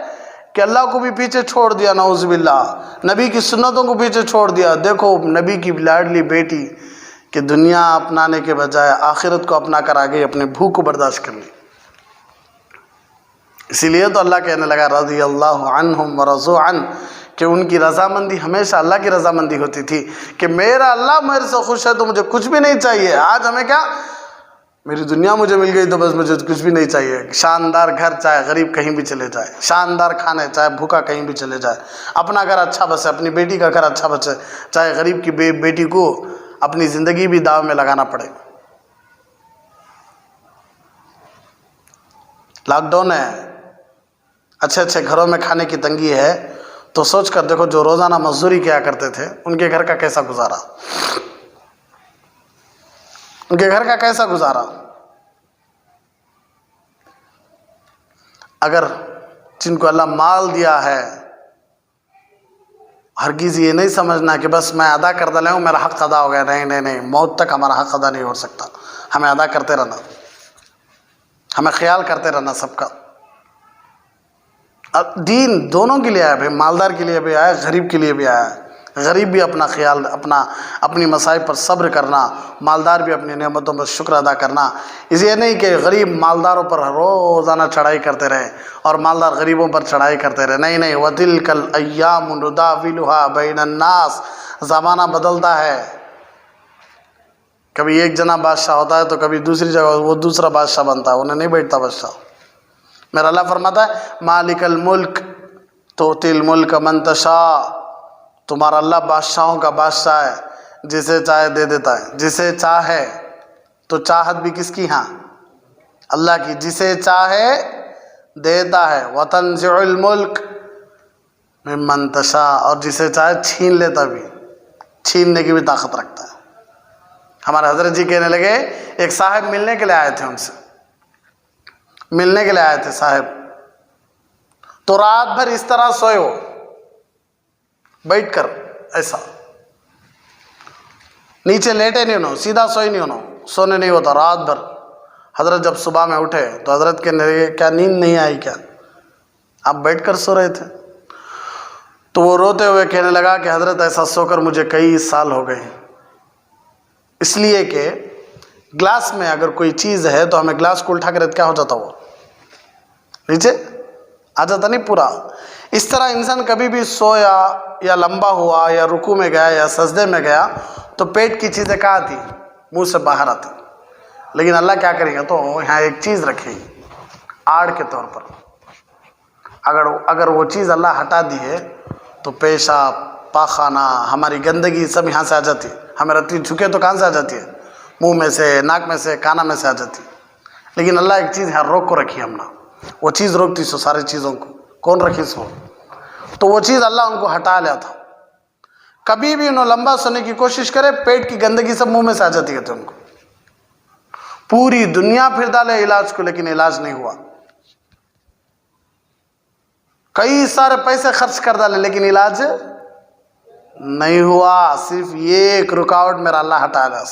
کہ اللہ کو بھی پیچھے چھوڑ دیا, نعوذ باللہ, نبی کی سنتوں کو پیچھے چھوڑ دیا. دیکھو نبی کی لاڈلی بیٹی کہ دنیا اپنانے کے بجائے آخرت کو اپنا کر آگے اپنے بھوک کو برداشت کر لی. اسی لیے تو اللہ کہنے لگا رضی اللہ عنہم ورضوا عنہ, کہ ان کی رضامندی ہمیشہ اللہ کی رضامندی ہوتی تھی کہ میرا اللہ میرے سے خوش ہے تو مجھے کچھ بھی نہیں چاہیے. آج ہمیں کیا, میری دنیا مجھے مل گئی تو بس مجھے کچھ بھی نہیں چاہیے. شاندار گھر چاہے غریب کہیں بھی چلے جائے, شاندار کھانے چاہے بھوکا کہیں بھی چلے جائے, اپنا گھر اچھا بسے, اپنی بیٹی کا گھر اچھا بچے, چاہے غریب کی بیٹی کو اپنی زندگی بھی داؤ میں لگانا پڑے. لاک ڈاؤن ہے, اچھے گھروں میں کھانے کی تنگی ہے, تو سوچ کر دیکھو جو روزانہ مزدوری کیا کرتے تھے ان کے گھر کا کیسا گزارا, ان کے گھر کا کیسا گزارا. اگر جن کو اللہ مال دیا ہے ہرگز یہ نہیں سمجھنا کہ بس میں ادا کر ڈالا ہوں میرا حق ادا ہو گیا. نہیں, موت تک ہمارا حق ادا نہیں ہو سکتا. ہمیں ادا کرتے رہنا, ہمیں خیال کرتے رہنا سب کا. دین دونوں کے لیے آیا بھائی, مالدار کے لیے بھی آیا, غریب کے لیے بھی آیا. غریب بھی اپنا خیال, اپنی مصائب پر صبر کرنا, مالدار بھی اپنی نعمتوں پر شکر ادا کرنا. اس یہ نہیں کہ غریب مالداروں پر روزانہ چڑھائی کرتے رہے اور مالدار غریبوں پر چڑھائی کرتے رہے. نہیں, وَتِلْكَ الْأَيَّامُ نُدَاوِلُهَا بَيْنَ النَّاسِ, زمانہ بدلتا ہے, کبھی ایک جنا بادشاہ ہوتا ہے تو کبھی دوسری جگہ وہ دوسرا بادشاہ بنتا ہے، انہیں نہیں بیٹھتا بادشاہ۔ میرا اللہ فرماتا ہے مالک الملک تؤتی الملک من تشاء، تمہارا اللہ بادشاہوں کا بادشاہ ہے، جسے چاہے دے دیتا ہے، جسے چاہے، تو چاہت بھی کس کی؟ ہاں اللہ کی، جسے چاہے دیتا ہے۔ وتنزع الملک ممن تشاء، اور جسے چاہے چھین لیتا بھی، چھیننے کی بھی طاقت رکھتا ہے۔ ہمارے حضرت جی کہنے لگے ایک صاحب ملنے کے لیے آئے تھے، ان سے ملنے کے لیے آئے تھے صاحب، تو رات بھر اس طرح سوئے ہو بیٹھ کر، ایسا نیچے لیٹے نہیں انہوں، سیدھا سوئے نہیں انہوں، سونے نہیں ہوتا رات بھر۔ حضرت جب صبح میں اٹھے تو حضرت کہنے لگے کیا نیند نہیں آئی کیا؟ آپ بیٹھ کر سو رہے تھے؟ تو وہ روتے ہوئے کہنے لگا کہ حضرت ایسا سو کر مجھے کئی سال ہو گئے، اس لیے کہ گلاس میں اگر کوئی چیز ہے تو ہمیں گلاس کو الٹا کرے تو کیا ہو جاتا، وہ نیچے آ جاتا نہیں پورا۔ اس طرح انسان کبھی بھی سویا یا لمبا ہوا یا رکوع میں گیا یا سجدے میں گیا تو پیٹ کی چیزیں کہاں آتی؟ منہ سے باہر آتی۔ لیکن اللہ کیا کرے گا، تو یہاں ایک چیز رکھے گی آڑ کے طور پر، اگر وہ چیز اللہ ہٹا دی ہے تو پیشاب، پاخانہ، ہماری گندگی سب یہاں سے آ جاتی ہے۔ ہمیں رتی جھکے تو کہاں سے آ جاتی ہے؟ منہ میں سے، ناک میں سے، کانا میں سے آ جاتی ہے۔ لیکن اللہ ایک چیز یہاں روک کو رکھی ہم نے، وہ چیز روکتی سو ساری چیزوں کو، کون رکھی سو؟ تو وہ چیز اللہ ان کو ہٹا لیا تھا۔ کبھی بھی انہوں لمبا سونے کی کوشش کرے پیٹ کی گندگی سب منہ میں سے آ جاتی ہے، ان کو پوری دنیا پھر ڈالے علاج کو، لیکن علاج نہیں ہوا۔ کئی سارے پیسے خرچ کر ڈالے لیکن علاج نہیں ہوا، صرف یہ ایک رکاوٹ میرا اللہ ہٹا لیا۔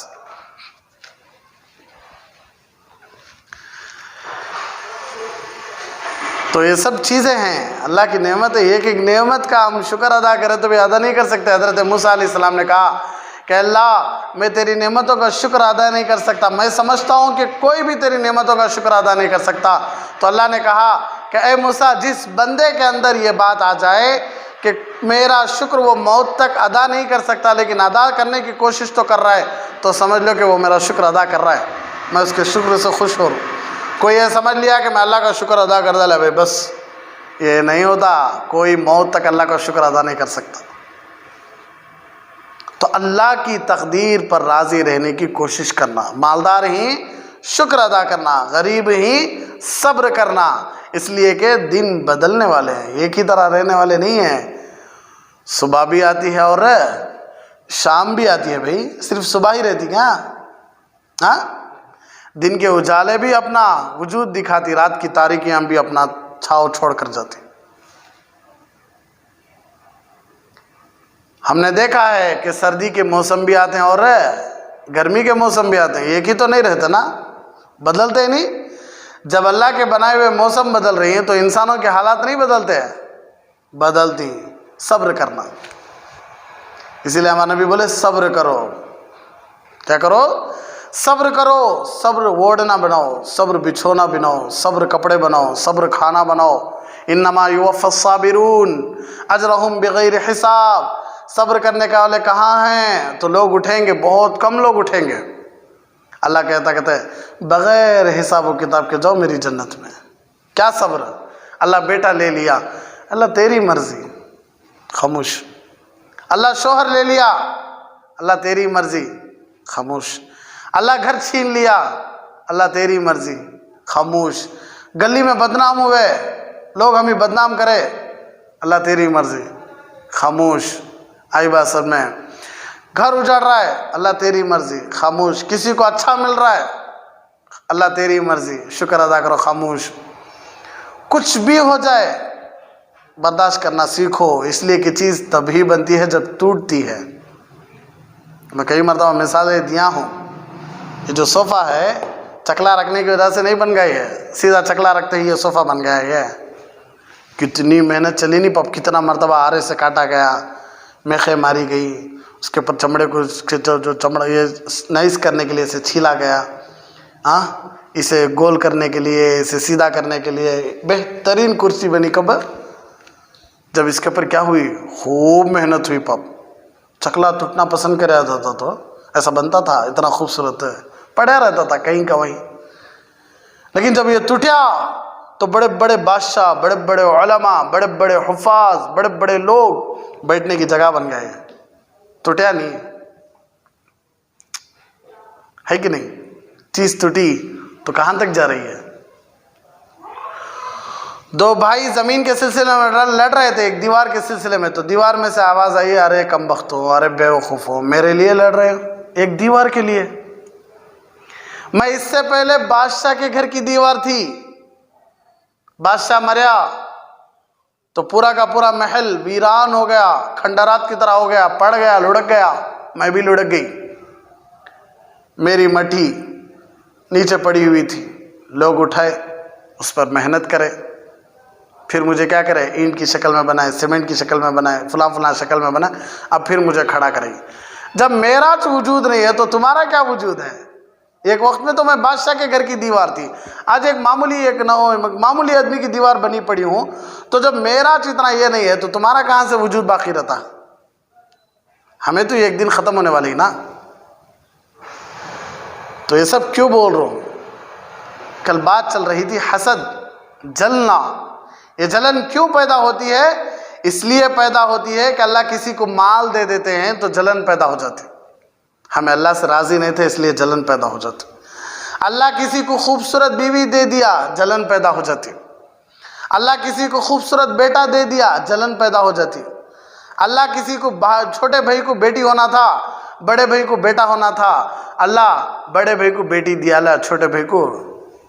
تو یہ سب چیزیں ہیں اللہ کی نعمت ہے، ایک ایک نعمت کا ہم شکر ادا کریں تو بھی ادا نہیں کر سکتے۔ حضرت موسیٰ علیہ السلام نے کہا کہ اللہ میں تیری نعمتوں کا شکر ادا نہیں کر سکتا، میں سمجھتا ہوں کہ کوئی بھی تیری نعمتوں کا شکر ادا نہیں کر سکتا۔ تو اللہ نے کہا کہ اے موسیٰ، جس بندے کے اندر یہ بات آ جائے کہ میرا شکر وہ موت تک ادا نہیں کر سکتا لیکن ادا کرنے کی کوشش تو کر رہا ہے، تو سمجھ لو کہ وہ میرا شکر ادا کر رہا ہے، میں اس کے شکر سے خوش ہو رہا ہوں۔ کوئی یہ سمجھ لیا کہ میں اللہ کا شکر ادا کر ڈالا بھائی بس، یہ نہیں ہوتا، کوئی موت تک اللہ کا شکر ادا نہیں کر سکتا۔ تو اللہ کی تقدیر پر راضی رہنے کی کوشش کرنا، مالدار ہی شکر ادا کرنا، غریب ہی صبر کرنا، اس لیے کہ دن بدلنے والے ہیں، ایک ہی طرح رہنے والے نہیں ہیں۔ صبح بھی آتی ہے اور شام بھی آتی ہے بھائی، صرف صبح ہی رہتی کیا؟ ہاں، دن کے اجالے بھی اپنا وجود دکھاتی، رات کی تاریکیاں بھی اپنا چھاؤ چھوڑ کر جاتی۔ ہم نے دیکھا ہے کہ سردی کے موسم بھی آتے ہیں اور گرمی کے موسم بھی آتے ہیں، ایک ہی تو نہیں رہتے نا، بدلتے ہی نہیں۔ جب اللہ کے بنائے ہوئے موسم بدل رہی ہیں تو انسانوں کے حالات نہیں بدلتے ہیں، بدلتی۔ صبر کرنا، اسی لیے ہمارے نبی بولے صبر کرو، کیا کرو؟ صبر کرو۔ صبر اوڑھنا بناؤ، صبر بچھونا بناؤ، صبر کپڑے بناؤ، صبر کھانا بناؤ۔ انما یوفی الصابرون اجرہم بغیر حساب۔ صبر کرنے کے والے کہاں ہیں؟ تو لوگ اٹھیں گے، بہت کم لوگ اٹھیں گے۔ اللہ کہتا ہے بغیر حساب و کتاب کے جاؤ میری جنت میں۔ کیا صبر؟ اللہ بیٹا لے لیا، اللہ تیری مرضی، خاموش۔ اللہ شوہر لے لیا، اللہ تیری مرضی، خاموش۔ اللہ گھر چھین لیا، اللہ تیری مرضی، خاموش۔ گلی میں بدنام ہوئے، لوگ ہمیں بدنام کرے، اللہ تیری مرضی، خاموش۔ آئی بات سب میں؟ گھر اجڑ رہا ہے، اللہ تیری مرضی، خاموش۔ کسی کو اچھا مل رہا ہے، اللہ تیری مرضی، شکر ادا کرو، خاموش۔ کچھ بھی ہو جائے برداشت کرنا سیکھو، اس لیے کہ چیز تبھی بنتی ہے جب ٹوٹتی ہے۔ میں کئی مرتبہ مثالیں دیا ہوں، یہ جو صوفہ ہے چکلا رکھنے کی وجہ سے نہیں بن گئی ہے، سیدھا چکلا رکھتے ہی یہ صوفہ بن گیا ہے۔ یہ کتنی محنت چلی نہیں پپ، کتنا مرتبہ آرے سے کاٹا گیا، میخیں ماری گئی، اس کے اوپر چمڑے کو جو چمڑا یہ نائس کرنے کے لیے اسے چھیلا گیا، ہاں، اسے گول کرنے کے لیے، اسے سیدھا کرنے کے لیے بہترین کرسی بنی۔ کب؟ جب اس کے اوپر کیا ہوئی؟ خوب محنت ہوئی پپ۔ چکلا ٹوٹنا پسند کرا جاتا تو ایسا بنتا تھا، اتنا خوبصورت پڑھا رہتا تھا کہیں کا وہیں. لیکن جب یہ ٹوٹیا تو بڑے بڑے بادشاہ، بڑے بڑے علماء، بڑے بڑے حفاظ، بڑے بڑے لوگ بیٹھنے کی جگہ بن گئے. ٹوٹیا نہیں ہے کہ نہیں؟ چیز ٹوٹی تو کہاں تک جا رہی ہے؟ دو بھائی زمین کے سلسلے میں لڑ رہے تھے، ایک دیوار کے سلسلے میں. تو دیوار میں سے آواز آئی، ارے کم بخت ہو، ارے بے وقوف ہو، میرے لیے لڑ رہے ہو؟ ایک دیوار کے لیے. میں اس سے پہلے بادشاہ کے گھر کی دیوار تھی، بادشاہ مریا تو پورا کا پورا محل ویران ہو گیا، کھنڈرات کی طرح ہو گیا، پڑ گیا، لڑک گیا. میں بھی لڑک گئی. میری مٹی نیچے پڑی ہوئی تھی، لوگ اٹھائے، اس پر محنت کرے، پھر مجھے کیا کرے؟ اینٹ کی شکل میں بنائے، سیمنٹ کی شکل میں بنائے، فلاں شکل میں بنائے. اب پھر مجھے کھڑا کرے گی. جب میرا وجود نہیں ہے تو تمہارا کیا وجود ہے؟ ایک وقت میں تو میں بادشاہ کے گھر کی دیوار تھی، آج ایک معمولی آدمی کی دیوار بنی پڑی ہوں. تو جب میرا اتنا یہ نہیں ہے تو تمہارا کہاں سے وجود باقی رہتا؟ ہمیں تو ایک دن ختم ہونے والی نا. تو یہ سب کیوں بول رہا ہوں؟ کل بات چل رہی تھی حسد، جلنا. یہ جلن کیوں پیدا ہوتی ہے؟ اس لیے پیدا ہوتی ہے کہ اللہ کسی کو مال دے دیتے ہیں تو جلن پیدا ہو جاتی. ہمیں اللہ سے راضی نہیں تھے اس لیے جلن پیدا ہو جاتی. اللہ کسی کو خوبصورت بیوی دے دیا، جلن پیدا ہو جاتی. اللہ کسی کو خوبصورت بیٹا دے دیا، جلن پیدا ہو جاتی. اللہ کسی کو چھوٹے بھائی کو بیٹی ہونا تھا، بڑے بھائی کو بیٹا ہونا تھا، اللہ بڑے بھائی کو بیٹی دیا لا، چھوٹے بھائی کو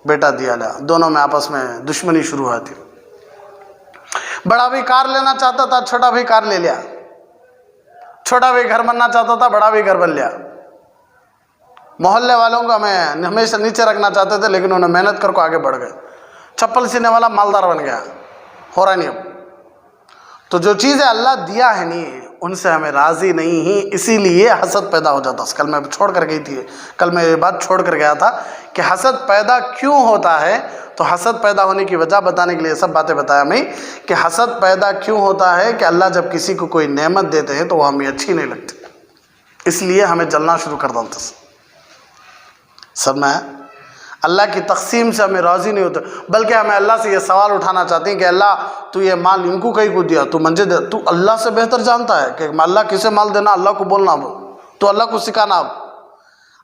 بیٹا دیا لا. دونوں میں آپس میں دشمنی شروع ہوتی. بڑا بھائی کار لینا چاہتا تھا، چھوٹا بھائی کار لے لیا. چھوٹا بھائی گھر بننا چاہتا تھا، بڑا بھائی گھر بن لیا. محلے والوں کو ہمیں ہمیشہ نیچے رکھنا چاہتے تھے لیکن انہیں محنت کر کے آگے بڑھ گئے. چپل سینے والا مالدار بن گیا، ہو رہا نہیں اب. تو جو چیزیں اللہ دیا ہے نہیں ان سے ہمیں راضی نہیں ہی، اسی لیے حسد پیدا ہو جاتا. کل میں چھوڑ کر گئی تھی، کل میں یہ بات چھوڑ کر گیا تھا کہ حسد پیدا کیوں ہوتا ہے. تو حسد پیدا ہونے کی وجہ بتانے کے لیے سب باتیں بتایا میں کہ حسد پیدا کیوں ہوتا ہے کہ اللہ جب کسی کو کوئی نعمت دیتے ہیں تو وہ ہمیں اچھی نہیں لگتی، اس لیے ہمیں جلنا شروع کر دیتا. سب میں اللہ کی تقسیم سے ہمیں راضی نہیں ہوتے، بلکہ ہمیں اللہ سے یہ سوال اٹھانا چاہتے ہیں کہ اللہ تو یہ مال ان کو کہیں کو دیا، تو مجھے دے. تو اللہ سے بہتر جانتا ہے کہ اللہ کسے مال دینا، اللہ کو بولنا، تو اللہ کو سکھانا. اب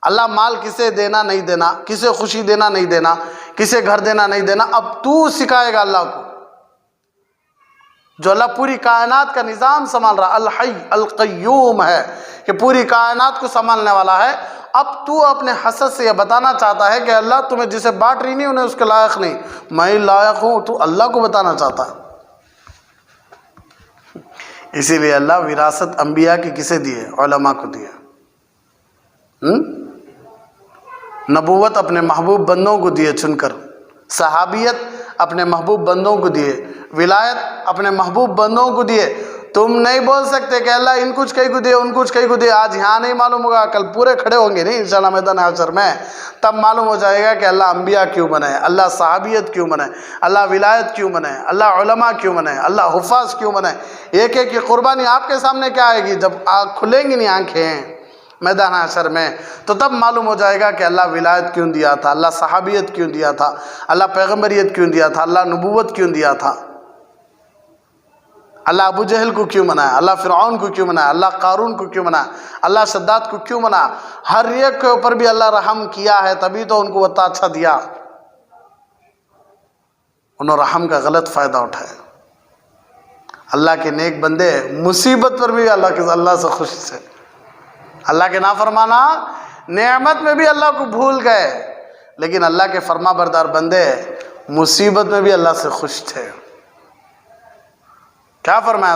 اللہ مال کسے دینا نہیں دینا، کسے خوشی دینا نہیں دینا، کسے گھر دینا نہیں دینا، اب تو سکھائے گا اللہ کو. جو اللہ پوری کائنات کا نظام سنبھال رہا، الحی القیوم ہے کہ پوری کائنات کو سنبھالنے والا ہے. اب تو اپنے حسد سے یہ بتانا چاہتا ہے کہ اللہ تمہیں جسے بانٹ رہی نہیں انہیں اس کے لائق نہیں، میں لائق ہوں. تو اللہ کو بتانا چاہتا ہے. اسی لیے اللہ وراثت انبیاء کی کسے دیے؟ علماء کو دیے. نبوت اپنے محبوب بندوں کو دیے چن کر، صحابیت اپنے محبوب بندوں کو دیے، ولایت اپنے محبوب بندوں کو دیے. تم نہیں بول سکتے کہ اللہ ان کچھ کہیں کو دے، ان کچھ کہیں کو دے. آج یہاں نہیں معلوم ہوگا، کل پورے کھڑے ہوں گے نہیں انشاءاللہ میدان حشر میں، تب معلوم ہو جائے گا کہ اللہ انبیاء کیوں بنائے، اللہ صحابیت کیوں بنائے، اللہ ولایت کیوں بنائے، اللہ علماء کیوں بنائے، اللہ حفاظ کیوں بنائے. ایک ایک کی قربانی آپ کے سامنے کیا آئے گی جب کھلیں گی نہیں آنکھیں میدان حشر میں، تو تب معلوم ہو جائے گا کہ اللہ ولایت کیوں دیا تھا، اللہ صحابیت کیوں دیا تھا، اللہ پیغمبریت کیوں دیا تھا، اللہ نبوت کیوں دیا تھا، اللہ ابو جہل کو کیوں بنایا، اللہ فرعون کو کیوں بنایا، اللہ قارون کو کیوں بنایا، اللہ شداد کو کیوں بنایا. ہر ایک کے اوپر بھی اللہ رحم کیا ہے، تبھی تو ان کو اتنا اچھا دیا. انہوں رحم کا غلط فائدہ اٹھایا. اللہ کے نیک بندے مصیبت پر بھی اللہ سے خوشی سے، اللہ کے نافرمانا نعمت میں بھی اللہ کو بھول گئے، لیکن اللہ کے فرما بردار بندے مصیبت میں بھی اللہ سے خوش تھے. کیا فرمایا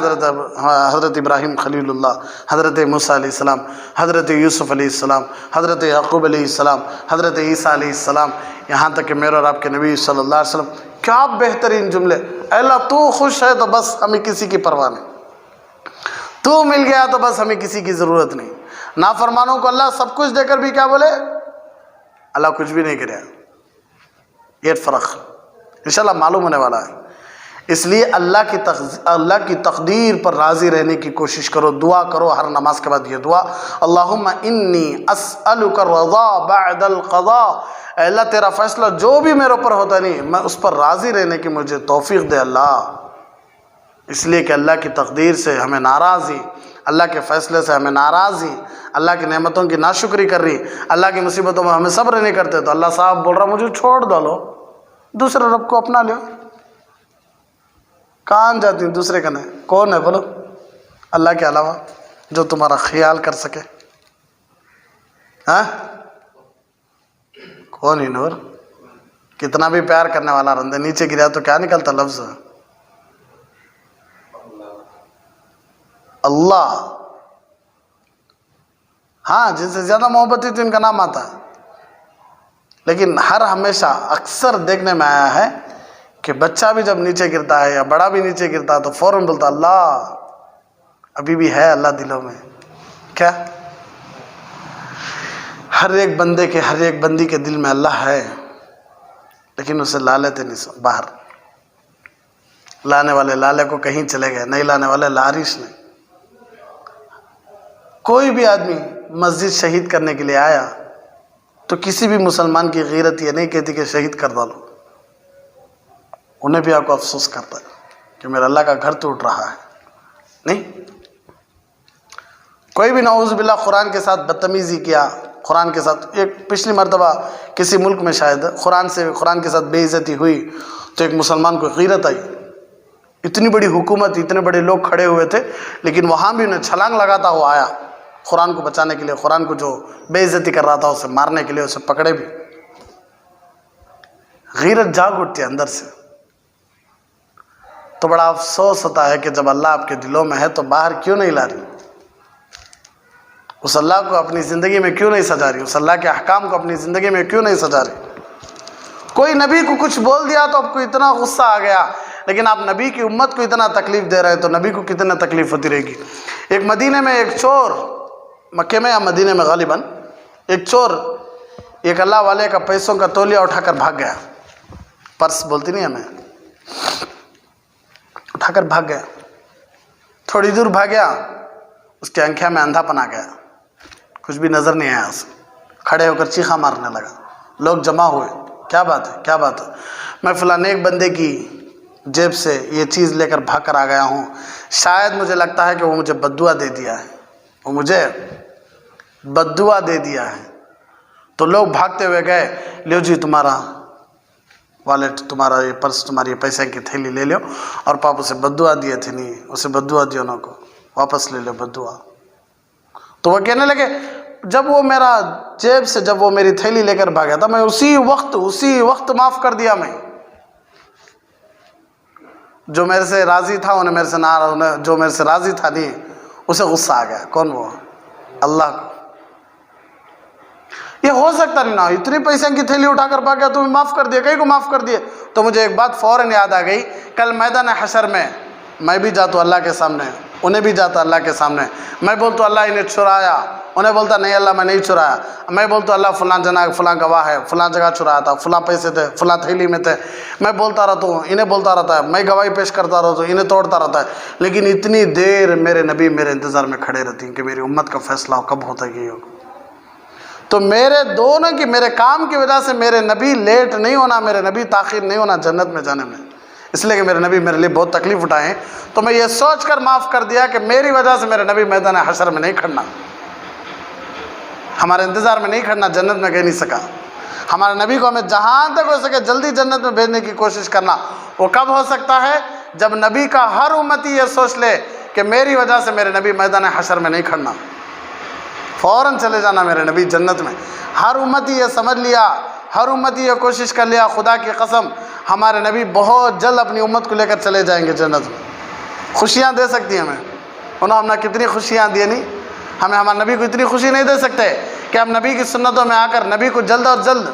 حضرت ابراہیم خلیل اللہ، حضرت موسیٰ علیہ السلام، حضرت یوسف علیہ السلام، حضرت یعقوب علیہ السلام، حضرت عیسیٰ علیہ السلام، یہاں تک کہ میرے اور آپ کے نبی صلی اللہ علیہ وسلم. کیا بہترین جملے. اے اللہ تو خوش ہے تو بس ہمیں کسی کی پرواہ نہیں، تو مل گیا تو بس ہمیں کسی کی ضرورت نہیں. نافرمانوں کو اللہ سب کچھ دے کر بھی کیا بولے؟ اللہ کچھ بھی نہیں کرے. یہ فرق انشاءاللہ معلوم ہونے والا ہے. اس لیے اللہ کی تقدیر پر راضی رہنے کی کوشش کرو. دعا کرو ہر نماز کے بعد یہ دعا, اللہم انی اسألک الرضا بعد القضاء, اے اللہ تیرا فیصلہ جو بھی میرے اوپر ہوتا نہیں میں اس پر راضی رہنے کی مجھے توفیق دے اللہ. اس لیے کہ اللہ کی تقدیر سے ہمیں ناراضی, اللہ کے فیصلے سے ہمیں ناراضی, اللہ کی نعمتوں کی ناشکری کر رہی, اللہ کی مصیبتوں میں ہمیں صبر نہیں کرتے, تو اللہ صاحب بول رہا مجھے چھوڑ ڈالو, دوسرے رب کو اپنا لو. کہاں جاتی ہیں دوسرے کا نہیں, کون ہے بولو اللہ کے علاوہ جو تمہارا خیال کر سکے؟ ہاں کون ہی نور؟ کتنا بھی پیار کرنے والا رندے نیچے گرا تو کیا نکلتا لفظ؟ اللہ. ہاں جن سے زیادہ محبت تھی تو ان کا نام آتا ہے, لیکن ہمیشہ اکثر دیکھنے میں آیا ہے کہ بچہ بھی جب نیچے گرتا ہے یا بڑا بھی نیچے گرتا ہے تو فوراً بولتا اللہ. ابھی بھی ہے اللہ دلوں میں کیا؟ ہر ایک بندے کے, ہر ایک بندی کے دل میں اللہ ہے, لیکن اسے لا لیتے نہیں باہر. لانے والے لالے کو کہیں چلے گئے, نہیں لانے والے لارش نہیں. کوئی بھی آدمی مسجد شہید کرنے کے لیے آیا تو کسی بھی مسلمان کی غیرت یہ نہیں کہتی کہ شہید کر ڈالو. انہیں بھی آپ کو افسوس کرتا ہے کہ میرا اللہ کا گھر ٹوٹ رہا ہے. نہیں, کوئی بھی نعوذ باللہ قرآن کے ساتھ بدتمیزی کیا, قرآن کے ساتھ, ایک پچھلی مرتبہ کسی ملک میں شاید قرآن کے ساتھ بے عزتی ہوئی تو ایک مسلمان کو غیرت آئی. اتنی بڑی حکومت, اتنے بڑے لوگ کھڑے ہوئے تھے, لیکن وہاں بھی انہیں چھلانگ لگاتا ہوا آیا قرآن کو بچانے کے لیے. قرآن کو جو بے عزتی کر رہا تھا اسے مارنے کے لیے, اسے پکڑے بھی. غیرت جاگ اٹھتی ہے اندر سے. تو بڑا افسوس ہوتا ہے کہ جب اللہ آپ کے دلوں میں ہے تو باہر کیوں نہیں لا رہی, اس اللہ کو اپنی زندگی میں کیوں نہیں سجا رہی, اس اللہ کے احکام کو اپنی زندگی میں کیوں نہیں سجا رہی. کوئی نبی کو کچھ بول دیا تو آپ کو اتنا غصہ آ گیا, لیکن آپ نبی کی امت کو اتنا تکلیف دے رہے تو نبی کو کتنا تکلیف ہوتی رہے گی. ایک مدینے میں ایک چور, مکے میں یا مدینے میں غالباً, ایک چور ایک اللہ والے کا پیسوں کا تولیہ اٹھا کر بھاگ گیا. پرس بولتی نہیں ہمیں, اٹھا کر بھاگ گیا. تھوڑی دور بھاگیا, اس کے آنکھیں میں اندھا پن آ گیا, کچھ بھی نظر نہیں آیا اسے. کھڑے ہو کر چیخا مارنے لگا. لوگ جمع ہوئے, کیا بات ہے کیا بات ہے؟ میں فلاں ایک بندے کی جیب سے یہ چیز لے کر بھاگ کر آ گیا ہوں, شاید مجھے لگتا ہے کہ وہ مجھے بددعا دے دیا ہے, وہ مجھے بددعا دے دیا ہے. تو لوگ بھاگتے ہوئے گئے, لیو جی تمہارا والیٹ, تمہارا یہ پرس, تمہاری یہ پیسے کی تھیلی لے لو, اور پاپ اسے بددعا دیے تھے, نہیں اسے بددعا دی انہوں کو, واپس لے لو بددعا. تو وہ کہنے لگے جب وہ میرا جیب سے جب وہ میری تھیلی لے کر بھاگا تھا میں اسی وقت معاف کر دیا. میں جو میرے سے راضی تھا انہیں میرے سے نہ, جو میرے سے راضی تھا نہیں اسے غصہ آ گیا. کون وہ؟ اللہ کو. یہ ہو سکتا نہیں نا, اتنی پیسے کی تھیلی اٹھا کر بھاگ گیا تمہیں معاف کر دیا, کہیں کو معاف کر دیے. تو مجھے ایک بات فوراً یاد آ گئی, کل میدان حشر میں میں بھی جاتا اللہ کے سامنے, انہیں بھی جاتا اللہ کے سامنے. میں بولتا اللہ انہیں چرایا, انہیں بولتا نہیں اللہ میں نہیں چرایا. میں بولتا اللہ فلاں جنا فلاں گواہ ہے, فلاں جگہ چرایا تھا, فلاں پیسے تھے, فلاں تھیلی میں تھے. میں بولتا رہتا ہوں, انہیں بولتا رہتا ہے, میں گواہی پیش کرتا رہتا ہوں, انہیں توڑتا رہتا ہے. لیکن اتنی دیر میرے نبی میرے انتظار میں کھڑے رہتی ہیں کہ میری امت کا فیصلہ کب ہوتا ہے. تو میرے دونوں کی, میرے کام کی وجہ سے میرے نبی لیٹ نہیں ہونا, میرے نبی تاخیر نہیں ہونا جنت میں جانے میں, اس لیے کہ میرے نبی میرے لیے بہت تکلیف اٹھائے ہیں. تو میں یہ سوچ کر معاف کر دیا کہ میری وجہ سے میرے نبی میدان حشر میں نہیں کھڑنا, ہمارے انتظار میں نہیں کھڑنا, جنت میں کہہ نہیں سکا. ہمارے نبی کو ہمیں جہاں تک ہو سکے جلدی جنت میں بھیجنے کی کوشش کرنا. وہ کب ہو سکتا ہے؟ جب نبی کا ہر امتی یہ سوچ لے کہ میری وجہ سے میرے نبی میدان حشر میں نہیں کھڑنا, فوراً چلے جانا میرے نبی جنت میں. ہر امتی یہ سمجھ لیا, ہر امتی یہ کوشش کر لیا, خدا کی قسم ہمارے نبی بہت جلد اپنی امت کو لے کر چلے جائیں گے جنت میں. خوشیاں دے سکتی ہیں ہمیں, انہوں ہم نے کتنی خوشیاں دی نہیں, ہمیں ہمارے نبی کو اتنی خوشی نہیں دے سکتے کہ ہم نبی کی سنتوں میں آ کر نبی کو جلد اور جلد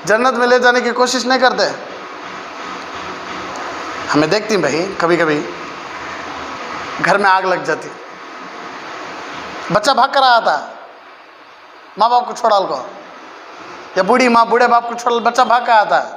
جنت میں لے جانے کی کوشش نہیں کرتے. ہمیں دیکھتی ہیں بھائی, کبھی کبھی گھر میں آگ لگ جاتی, بچہ بھاگ کر آیا تھا, ماں باپ کو چھوڑا کو, یا بوڑھی ماں بوڑھے باپ کو چھوڑا, بچہ بھاگ کر آتا ہے.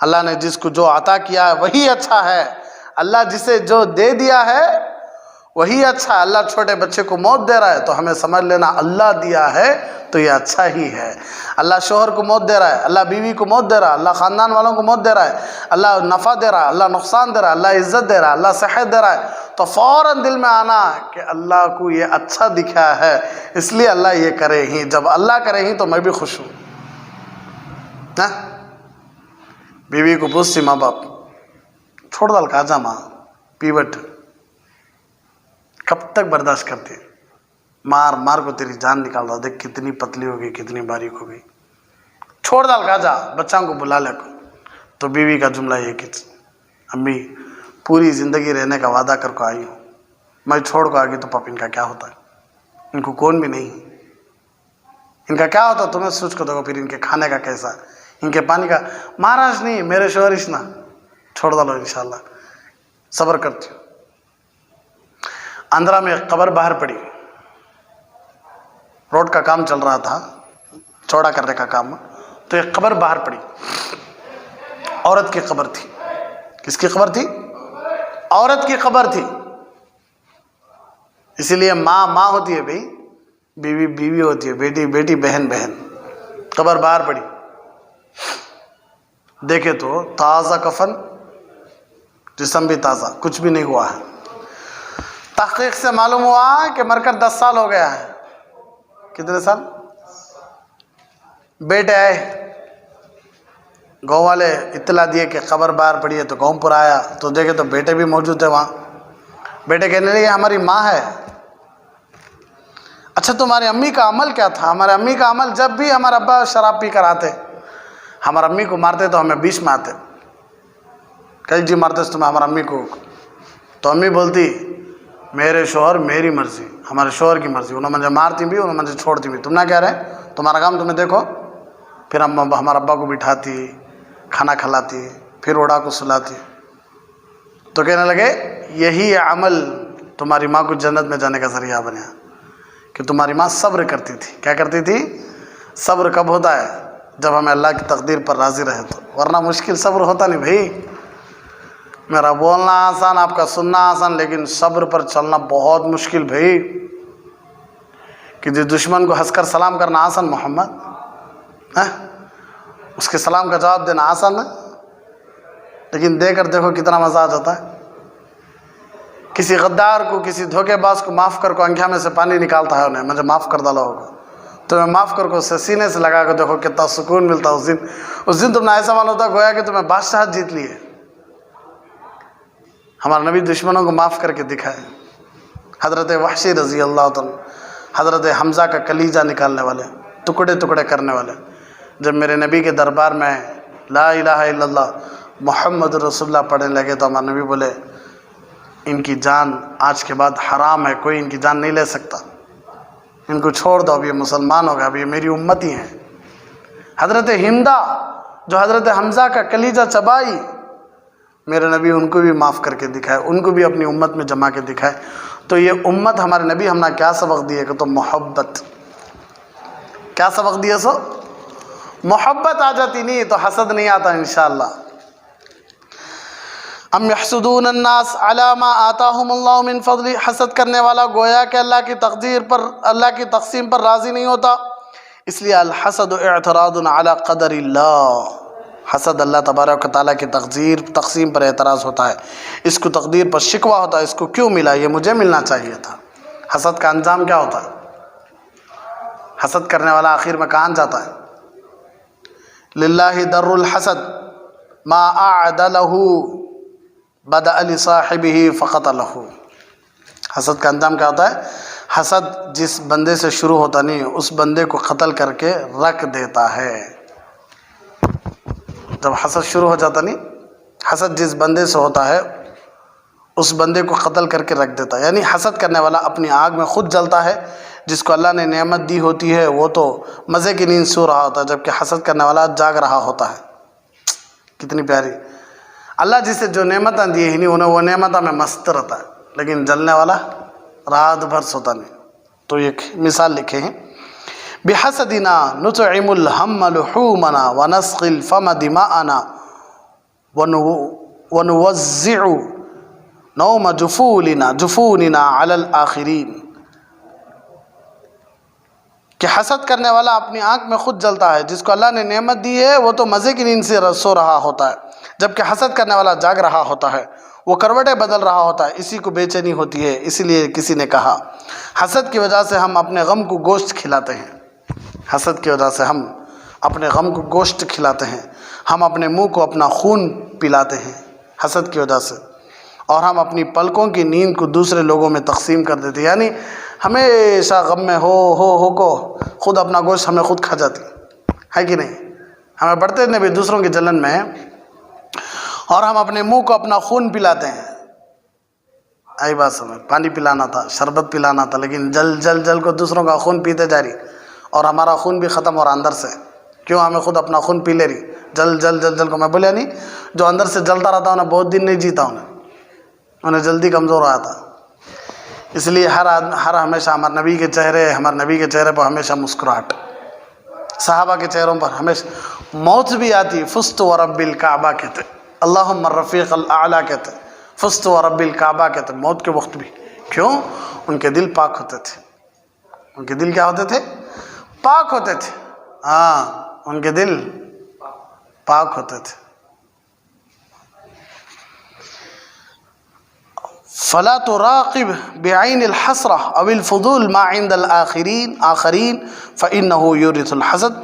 اللہ نے جس کو جو عطا کیا ہے وہی اچھا ہے، اللہ جسے جو دے دیا ہے وہی اچھا ہے۔ اللہ چھوٹے بچے کو موت دے رہا ہے تو ہمیں سمجھ لینا اللہ دیا ہے تو یہ اچھا ہی ہے۔ اللہ شوہر کو موت دے رہا ہے، اللہ بیوی کو موت دے رہا ہے، اللہ خاندان والوں کو موت دے رہا ہے، اللہ نفع دے رہا ہے، اللہ نقصان دے رہا ہے، اللہ عزت دے رہا ہے، اللہ صحت دے رہا ہے، تو فوراً دل میں آنا کہ اللہ کو یہ اچھا دکھا ہے اس لیے اللہ یہ کرے ہی، جب اللہ کرے ہی تو میں بھی خوش ہوں۔ بیوی کو پوچھتی ماں باپ چھوڑ دال کاجا ماں پیوٹ کب تک برداشت کرتی ہے، مار مار کو تیری جان نکال دو، دیکھ کتنی پتلی ہو گئی کتنی باریک ہو گئی، چھوڑ دال کاجا بچوں کو بلا لے کو۔ تو بیوی کا جملہ یہ کہ امی پوری زندگی رہنے کا وعدہ کر کو آئی ہوں، میں چھوڑ کو آگے تو پاپ ان کا کیا ہوتا ہے، ان کو کون بھی نہیں، ان کا کیا ہوتا تمہیں سوچ کو دیکھو، پھر ان کے کھانے کا کیسا، ان کے پانی کا، مہاراج نہیں میرے شوہر اس نا چھوڑ ڈالو انشاءاللہ، صبر کرتی ہوں۔ آندھرا میں ایک قبر باہر پڑی، روڈ کا کام چل رہا تھا چوڑا کرنے کا کام، تو ایک قبر باہر پڑی، عورت کی قبر تھی۔ کس کی قبر تھی؟ عورت کی قبر تھی۔ اسی لیے ماں ماں ہوتی ہے بھائی، بیوی بیوی ہوتی ہے، بیٹی بیٹی، بہن بہن۔ قبر باہر پڑی، دیکھے تو تازہ کفن، جسم بھی تازہ، کچھ بھی نہیں ہوا ہے۔ تحقیق سے معلوم ہوا کہ مر کر 10 سال ہو گیا ہے۔ کتنے سال؟ بیٹے آئے، گاؤں والے اطلاع دیے کہ قبر باہر پڑی ہے، تو گاؤں پر آیا تو دیکھے تو بیٹے بھی موجود تھے وہاں۔ بیٹے کہنے لگے ہماری ماں ہے۔ اچھا تمہاری امی کا عمل کیا تھا؟ ہمارے امی کا عمل، جب بھی ہمارے ابا شراب پی کر آتے ہمارے امی کو مارتے تو ہمیں بیچ میں آتے، کئی جی مارتے تمہیں ہمارے امی کو، تو امی بولتی میرے شوہر میری مرضی، ہمارے شوہر کی مرضی، انہوں مجھے مارتی بھی انہوں مجھے چھوڑتی بھی، تم نہ کہہ رہے تمہارا کام تمہیں دیکھو۔ پھر ہم ہمارے ابا کو بٹھاتی، کھانا کھلاتی، پھر اڑا کو سلاتی، تو کہنے لگے یہی عمل تمہاری ماں کو جنت میں جانے کا ذریعہ بنا، کہ تمہاری ماں صبر کرتی تھی۔ کیا کرتی تھی؟ صبر کب ہوتا ہے؟ جب ہمیں اللہ کی تقدیر پر راضی رہے تو، ورنہ مشکل صبر ہوتا نہیں بھائی۔ میرا بولنا آسان، آپ کا سننا آسان، لیکن صبر پر چلنا بہت مشکل بھائی۔ کہ جس دشمن کو ہنس کر سلام کرنا آسان محمد، اس کے سلام کا جواب دینا آسان ہے، لیکن دے کر دیکھو کتنا مزہ آ جاتا ہے۔ کسی غدار کو، کسی دھوکے باز کو معاف کر کو آنکھوں میں سے پانی نکالتا ہے، انہیں مجھے معاف کر ڈالا ہوگا، تو میں معاف کر کو اسے سینے سے لگا کر دیکھو کتنا سکون ملتا ہے۔ اس دن تمہیں ایسا معلوم ہوتا گویا کہ تمہیں بادشاہت جیت لی ہے۔ ہمارے نبی دشمنوں کو معاف کر کے دکھائے، حضرت وحشی رضی اللہ عنہ، حضرت حمزہ کا کلیجہ نکالنے والے، ٹکڑے ٹکڑے کرنے والے، جب میرے نبی کے دربار میں لا الہ الا اللہ محمد رسول اللہ پڑھنے لگے تو ہمارے نبی بولے ان کی جان آج کے بعد حرام ہے، کوئی ان کی جان نہیں لے سکتا، ان کو چھوڑ دو، اب یہ مسلمان ہو گئے، اب یہ میری امتی ہیں۔ حضرت ہندہ جو حضرت حمزہ کا کلیجہ چبائی، میرے نبی ان کو بھی معاف کر کے دکھائے، ان کو بھی اپنی امت میں جما کے دکھائے۔ تو یہ امت ہمارے نبی ہم نے کیا سبق دیے کہ تو محبت، کیا سبق دیے؟ سو محبت آ جاتی نہیں تو حسد نہیں آتا انشاءاللہ۔ ام یحسدون الناس علی ما آتاہم اللہ من فضل، حسد کرنے والا گویا کہ اللہ کی تقدیر پر، اللہ کی تقسیم پر راضی نہیں ہوتا، اس لیے الحسد اعتراض علی قدر اللہ، حسد اللہ تبارک و تعالیٰ کی تقسیم پر اعتراض ہوتا ہے، اس کو تقدیر پر شکوہ ہوتا ہے، اس کو کیوں ملا، یہ مجھے ملنا چاہیے تھا۔ حسد کا انجام کیا ہوتا ہے؟ حسد کرنے والا آخر میں کہاں جاتا ہے؟ للہ در الحسد ما اعد له بدأ لصاحبہ فقتلہ۔ حسد کا انجام کیا ہوتا ہے؟ حسد جس بندے سے شروع ہوتا نہیں اس بندے کو قتل کر کے رکھ دیتا ہے۔ جب حسد شروع ہو جاتا نہیں، حسد جس بندے سے ہوتا ہے اس بندے کو قتل کر کے رکھ دیتا ہے، یعنی حسد کرنے والا اپنی آگ میں خود جلتا ہے، جس کو اللہ نے نعمت دی ہوتی ہے وہ تو مزے کی نیند سو رہا ہوتا ہے، جبکہ حسد کرنے والا جاگ رہا ہوتا ہے۔ کتنی پیاری اللہ جسے جو نعمتیں دی ہی نہیں انہیں وہ نعمتوں میں مست رہتا ہے، لیکن جلنے والا رات بھر سوتا نہیں۔ تو ایک مثال لکھے ہیں، بحسدنا نطعم الہم لحومنا ونسقی الفم دماءنا ونوزع نوم جفوننا علی الآخرین، کہ حسد کرنے والا اپنی آنکھ میں خود جلتا ہے، جس کو اللہ نے نعمت دی ہے وہ تو مزے کی نیند سے سو رہا ہوتا ہے، جبکہ حسد کرنے والا جاگ رہا ہوتا ہے، وہ کروٹیں بدل رہا ہوتا ہے، اسی کو بے چینی ہوتی ہے۔ اسی لیے کسی نے کہا حسد کی وجہ سے ہم اپنے غم کو گوشت کھلاتے ہیں، حسد کی وجہ سے ہم اپنے غم کو گوشت کھلاتے ہیں، ہم اپنے منہ کو اپنا خون پلاتے ہیں حسد کی وجہ سے، اور ہم اپنی پلکوں کی نیند کو دوسرے لوگوں میں تقسیم کر دیتے ہیں، یعنی ہمیشہ غم میں ہو کو خود اپنا گوشت ہمیں خود کھا جاتی ہے کہ نہیں؟ ہمیں بڑھتے ہیں بھی دوسروں کی جلن میں، اور ہم اپنے منہ کو اپنا خون پلاتے ہیں۔ آئی بات سمجھ، پانی پلانا تھا، شربت پلانا تھا، لیکن جل کو دوسروں کا خون پیتے جا رہی، اور ہمارا خون بھی ختم ہو رہا اندر سے، کیوں؟ ہمیں خود اپنا خون پی لے رہی، جل کو میں بولیا نہیں، جو اندر سے جلتا رہتا انہیں بہت دن نہیں جیتا، انہیں جلدی کمزور آتا۔ اس لیے ہر ہمیشہ ہمارے نبی کے چہرے پر ہمیشہ مسکراہٹ، صحابہ کے چہروں پر ہمیشہ، موت بھی آتی فزت ورب الکعبہ کہتے، اللہم الرفیق الاعلیٰ کہتے، فزت ورب الکعبہ کہتے، موت کے وقت بھی، کیوں؟ ان کے دل پاک ہوتے تھے، ان کے دل کیا ہوتے تھے؟ پاک ہوتے تھے، ہاں ان کے دل پاک ہوتے تھے۔ فلا تراقب بعین الحسرہ او الفضول ما عند الآخرین فإنه یورث الحسد،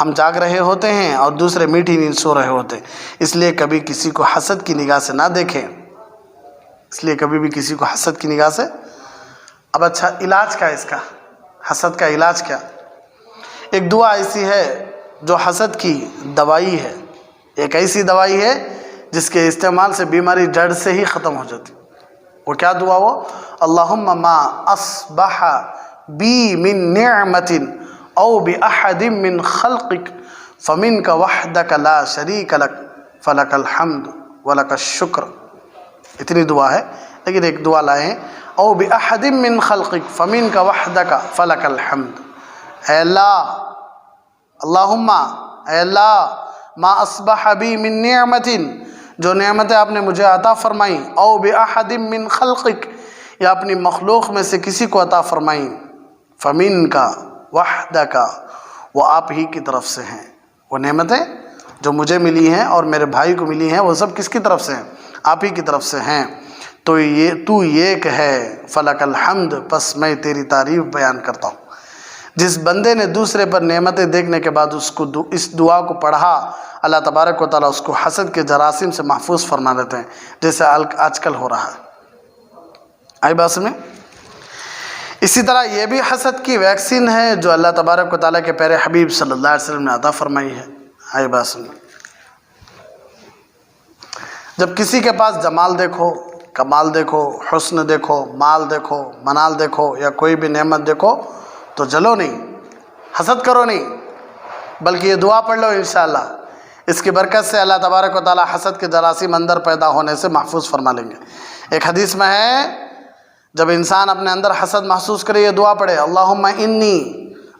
ہم جاگ رہے ہوتے ہیں اور دوسرے میٹھی نیند سو رہے ہوتے ہیں، اس لیے کبھی کسی کو حسد کی نگاہ سے نہ دیکھیں، اس لیے کبھی بھی کسی کو حسد کی نگاہ سے۔ اب اچھا علاج کیا ہے اس کا؟ حسد کا علاج کیا؟ ایک دعا ایسی ہے جو حسد کی دوائی ہے، ایک ایسی دوائی ہے جس کے استعمال سے بیماری جڑ سے ہی ختم ہو جاتی۔ وہ کیا دعا؟ وہ اللہم ما اصبح بی من نعمت او باحد من خلقک فمنک وحدک لا شریک لک فلک الحمد ولک الشکر۔ اتنی دعا ہے، لیکن ایک دعا لائے ہیں، او باحد من خلقک فمنک وحدک فلک الحمد۔ اے اللہ، اللہم، اے اللہ، ما اصبح بی من نعمت، جو نعمتیں آپ نے مجھے عطا فرمائیں، او باحد من خلقک، یا اپنی مخلوق میں سے کسی کو عطا فرمائیں، فمنک وحدک، وہ آپ ہی کی طرف سے ہیں، وہ نعمتیں جو مجھے ملی ہیں اور میرے بھائی کو ملی ہیں وہ سب کس کی طرف سے ہیں؟ آپ ہی کی طرف سے ہیں، تو یہ کہے فلک الحمد، پس میں تیری تعریف بیان کرتا ہوں۔ جس بندے نے دوسرے پر نعمتیں دیکھنے کے بعد اس دعا کو پڑھا، اللہ تبارک و تعالیٰ اس کو حسد کے جراثیم سے محفوظ فرما دیتے ہیں، جیسے آج کل ہو رہا ہے۔ آئی بات میں؟ اسی طرح یہ بھی حسد کی ویکسین ہے جو اللہ تبارک و تعالیٰ کے پیارے حبیب صلی اللہ علیہ وسلم نے عطا فرمائی ہے۔ آئی بات میں؟ جب کسی کے پاس جمال دیکھو، کمال دیکھو، حسن دیکھو، مال دیکھو، منال دیکھو، یا کوئی بھی نعمت دیکھو تو جلو نہیں، حسد کرو نہیں، بلکہ یہ دعا پڑھ لو انشاءاللہ، اس کی برکت سے اللہ تبارک و تعالیٰ حسد کے جراثیم اندر پیدا ہونے سے محفوظ فرما لیں گے۔ ایک حدیث میں ہے، جب انسان اپنے اندر حسد محسوس کرے یہ دعا پڑھے، اللہم انی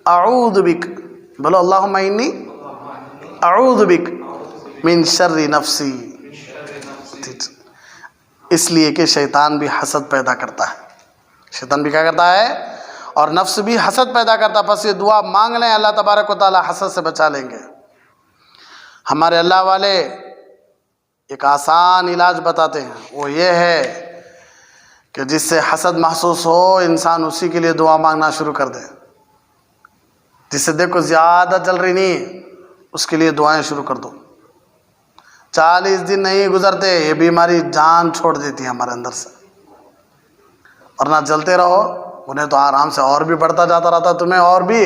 اعوذ بک، بولو اللہم انی اعوذ بک من شر نفسی، اس لیے کہ شیطان بھی حسد پیدا کرتا ہے، شیطان بھی کیا کرتا ہے؟ اور نفس بھی حسد پیدا کرتا ہے۔ پس یہ دعا مانگ لیں، اللہ تبارک و تعالیٰ حسد سے بچا لیں گے۔ ہمارے اللہ والے ایک آسان علاج بتاتے ہیں، وہ یہ ہے کہ جس سے حسد محسوس ہو انسان اسی کے لیے دعا مانگنا شروع کر دے، جس سے دیکھو زیادہ چل رہی نہیں اس کے لیے دعائیں شروع کر دو۔ 40 دن نہیں گزرتے یہ بیماری جان چھوڑ دیتی ہے ہمارے اندر سے، اور نہ جلتے رہو، انہیں تو آرام سے اور بھی بڑھتا جاتا رہتا، تمہیں اور بھی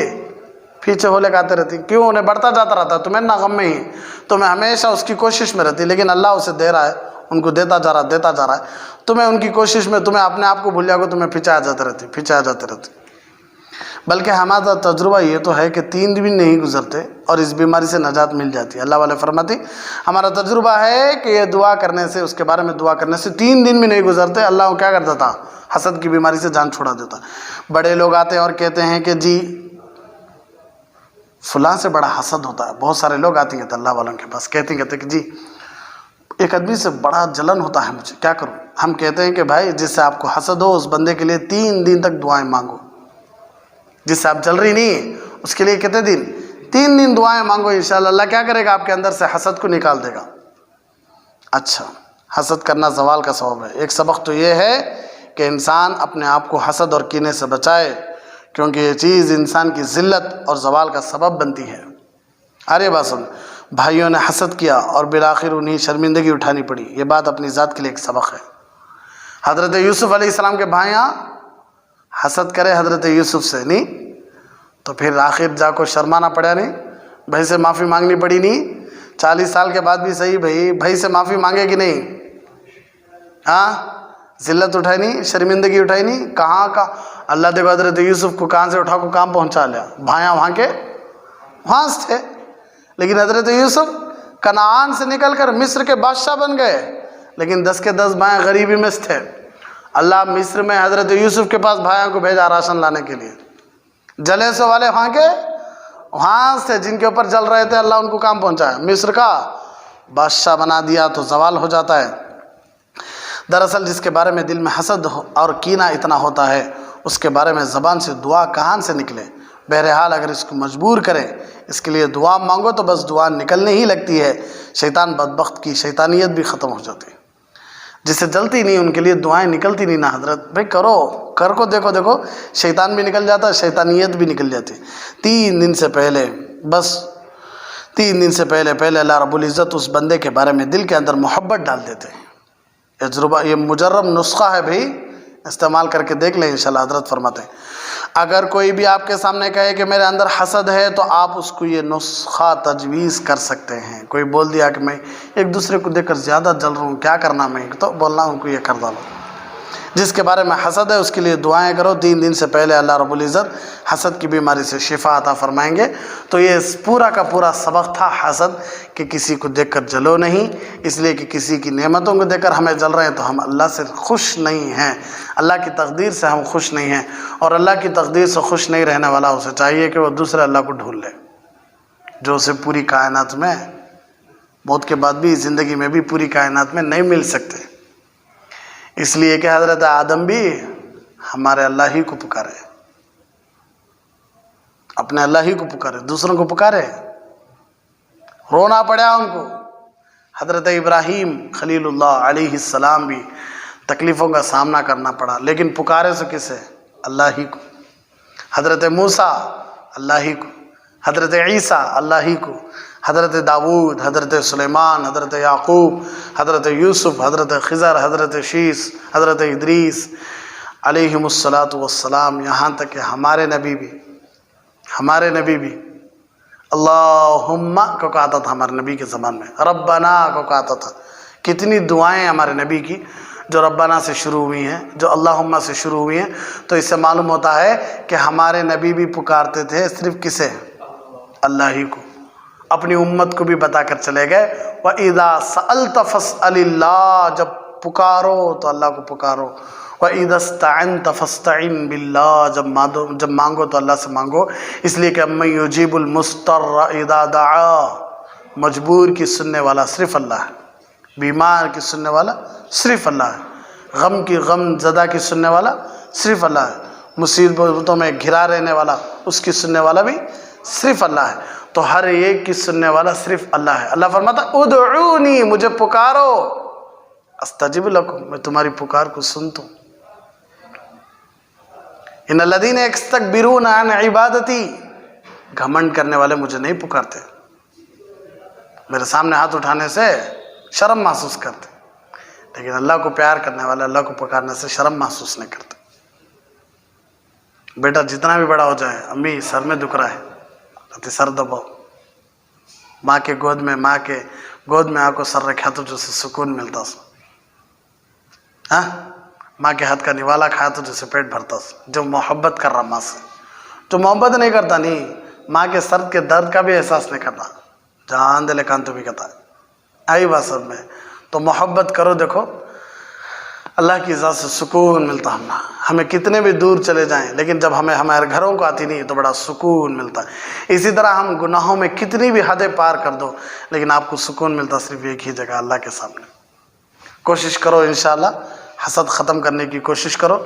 پیچھے ہو لے کے آتے رہتی، کیوں؟ انہیں بڑھتا جاتا رہتا، تمہیں نہ غم میں ہی، تمہیں ہمیشہ اس کی کوشش میں رہتی، لیکن اللہ اسے دے رہا ہے، ان کو دیتا جا رہا ہے، تمہیں ان کی کوشش میں تمہیں اپنے آپ کو بھول جاؤ گے، تمہیں پیچھے آ جاتے رہتے۔ بلکہ ہمارا تجربہ یہ تو ہے کہ 3 دن بھی نہیں گزرتے اور اس بیماری سے نجات مل جاتی ہے۔ اللہ والے فرماتے ہمارا تجربہ ہے کہ یہ دعا کرنے سے، اس کے بارے میں دعا کرنے سے 3 دن بھی نہیں گزرتے، اللہ کو کیا کرتا تھا؟ حسد کی بیماری سے جان چھڑا دیتا۔ بڑے لوگ آتے ہیں اور کہتے ہیں کہ جی فلاں سے بڑا حسد ہوتا ہے، بہت سارے لوگ آتے ہیں اللہ والوں کے پاس، کہتے ہیں کہ جی ایک آدمی سے بڑا جلن ہوتا ہے مجھے، کیا کروں؟ ہم کہتے ہیں کہ بھائی جس سے آپ کو حسد ہو اس بندے کے لیے 3 دن تک دعائیں مانگو. جس سے آپ جل رہی نہیں اس کے لیے کتنے دن؟ 3 دن دعائیں مانگو، انشاءاللہ اللہ کیا کرے گا؟ آپ کے اندر سے حسد کو نکال دے گا. اچھا، حسد کرنا زوال کا سبب ہے. ایک سبق تو یہ ہے کہ انسان اپنے آپ کو حسد اور کینے سے بچائے، کیونکہ یہ چیز انسان کی ذلت اور زوال کا سبب بنتی ہے. ارے بات سن، بھائیوں نے حسد کیا اور بالآخر انہیں شرمندگی اٹھانی پڑی. یہ بات اپنی ذات کے لیے ایک سبق ہے. حضرت یوسف علیہ السلام کے بھائیاں حسد کرے حضرت یوسف سے، نہیں تو پھر آخر جا کو شرمانا پڑا، نہیں بھائی سے معافی مانگنی پڑی. نہیں 40 سال کے بعد بھی صحیح بھائی سے معافی مانگے کہ نہیں؟ ہاں، ذلت اٹھائی نہیں، شرمندگی اٹھائی نہیں. کہاں کا اللہ دیکھو حضرت یوسف کو کہاں سے اٹھا کو کہاں پہنچا لیا. بھائیاں وہاں کے وہاں سے تھے، لیکن حضرت یوسف کنعان سے نکل کر مصر کے بادشاہ بن گئے، لیکن 10 کے 10 بھائی غریبی میں تھے. اللہ مصر میں حضرت یوسف کے پاس بھائیوں کو بھیجا راشن لانے کے لیے. جلے سے والے وہاں کے وہاں سے جن کے اوپر جل رہے تھے، اللہ ان کو کام پہنچایا، مصر کا بادشاہ بنا دیا. تو زوال ہو جاتا ہے. دراصل جس کے بارے میں دل میں حسد اور کینہ اتنا ہوتا ہے، اس کے بارے میں زبان سے دعا کہاں سے نکلے؟ بہرحال اگر اس کو مجبور کرے، اس کے لیے دعا مانگو تو بس دعا نکلنے ہی لگتی ہے. شیطان بدبخت کی شیطانیت بھی ختم ہو جاتی ہے. جسے جلتی نہیں ان کے لیے دعائیں نکلتی نہیں نا حضرت. بھائی کر کو دیکھو شیطان بھی نکل جاتا ہے، شیطانیت بھی نکل جاتی. 3 دن سے پہلے، بس 3 دن سے پہلے اللہ رب العزت اس بندے کے بارے میں دل کے اندر محبت ڈال دیتے ہیں. یہ مجرب نسخہ ہے بھائی، استعمال کر کے دیکھ لیں انشاءاللہ. حضرت فرماتے ہیں اگر کوئی بھی آپ کے سامنے کہے کہ میرے اندر حسد ہے تو آپ اس کو یہ نسخہ تجویز کر سکتے ہیں. کوئی بول دیا کہ میں ایک دوسرے کو دیکھ کر زیادہ جل رہا ہوں، کیا کرنا میں؟ تو بولنا ان کو یہ کر ڈالو. جس کے بارے میں حسد ہے اس کے لیے دعائیں کرو. 3 دن سے پہلے اللہ رب العزت حسد کی بیماری سے شفا عطا فرمائیں گے. تو یہ پورا کا پورا سبق تھا حسد، کہ کسی کو دیکھ کر جلو نہیں، اس لیے کہ کسی کی نعمتوں کو دیکھ کر ہمیں جل رہے ہیں تو ہم اللہ سے خوش نہیں ہیں، اللہ کی تقدیر سے ہم خوش نہیں ہیں. اور اللہ کی تقدیر سے خوش نہیں رہنے والا اسے چاہیے کہ وہ دوسرے اللہ کو ڈھونڈ لے، جو اسے پوری کائنات میں موت کے بعد بھی زندگی میں بھی پوری کائنات میں نہیں مل سکتے. اس لیے کہ حضرت آدم بھی ہمارے اللہ ہی کو پکارے، اپنے اللہ ہی کو پکارے، دوسروں کو پکارے، رونا پڑا ان کو. حضرت ابراہیم خلیل اللہ علیہ السلام بھی تکلیفوں کا سامنا کرنا پڑا، لیکن پکارے سے کسے؟ اللہ ہی کو. حضرت موسیٰ اللہ ہی کو، حضرت عیسیٰ اللہ ہی کو، حضرت داود، حضرت سلیمان، حضرت یعقوب، حضرت یوسف، حضرت خضر، حضرت شیس، حضرت ادریس علیہم السلام، یہاں تک کہ ہمارے نبی بھی اللہم کو کہتا تھا ہمارے نبی کے زمان میں، ربنا کو کہتا تھا. کتنی دعائیں ہمارے نبی کی جو ربنا سے شروع ہوئی ہیں، جو اللہم سے شروع ہوئی ہیں. تو اس سے معلوم ہوتا ہے کہ ہمارے نبی بھی پکارتے تھے صرف کسے؟ اللہ ہی کو. اپنی امت کو بھی بتا کر چلے گئے وَإِذَا سَأَلْتَ فَاسْأَلِ اللَّهِ، جب پکارو تو اللہ کو پکارو. وَإِذَا اسْتَعِنْتَ فَاسْتَعِنْ بِاللَّهِ، جب مانگو تو اللہ سے مانگو. اس لیے کہ اَمَّن يُجِيبُ الْمُضْطَرَّ إِذَا دَعَاهُ، مجبور کی سننے والا صرف اللہ ہے، بیمار کی سننے والا صرف اللہ ہے، غم کی غم زدہ کی سننے والا صرف اللہ ہے، مصیبتوں میں گھرا رہنے والا اس کی سننے والا بھی صرف اللہ ہے. تو ہر ایک کی سننے والا صرف اللہ ہے. اللہ فرماتا ادعونی، مجھے پکارو، استجب لکم، میں تمہاری پکار کو سنتا ہوں. ان الذین یستکبرون عن عبادتی، گھمنڈ کرنے والے مجھے نہیں پکارتے، میرے سامنے ہاتھ اٹھانے سے شرم محسوس کرتے، لیکن اللہ کو پیار کرنے والے اللہ کو پکارنے سے شرم محسوس نہیں کرتے. بیٹا جتنا بھی بڑا ہو جائے، امی سر میں دکھ رہا ہے، کہتے سر دباؤ. ماں کے گود میں آ کو سر رکھا تو جسے سکون ملتا سو. ہاں، ماں کے ہاتھ کا نوالا کھایا تو جسے پیٹ بھرتا سو. جو محبت کر رہا ماں سے، جو محبت نہیں کرتا، نہیں ماں کے سر کے درد کا بھی احساس نہیں کرتا، جان دلے کان تو بھی کہتا ہے. آئی بات سب میں تو محبت کرو. دیکھو اللہ کی ذات سے سکون ملتا ہمیں کتنے بھی دور چلے جائیں، لیکن جب ہمیں ہمارے گھروں کو آتی نہیں تو بڑا سکون ملتا ہے۔ اسی طرح ہم گناہوں میں کتنی بھی حدیں پار کر دو، لیکن آپ کو سکون ملتا صرف ایک ہی جگہ، اللہ کے سامنے۔ کوشش کرو انشاءاللہ حسد ختم کرنے کی کوشش کرو،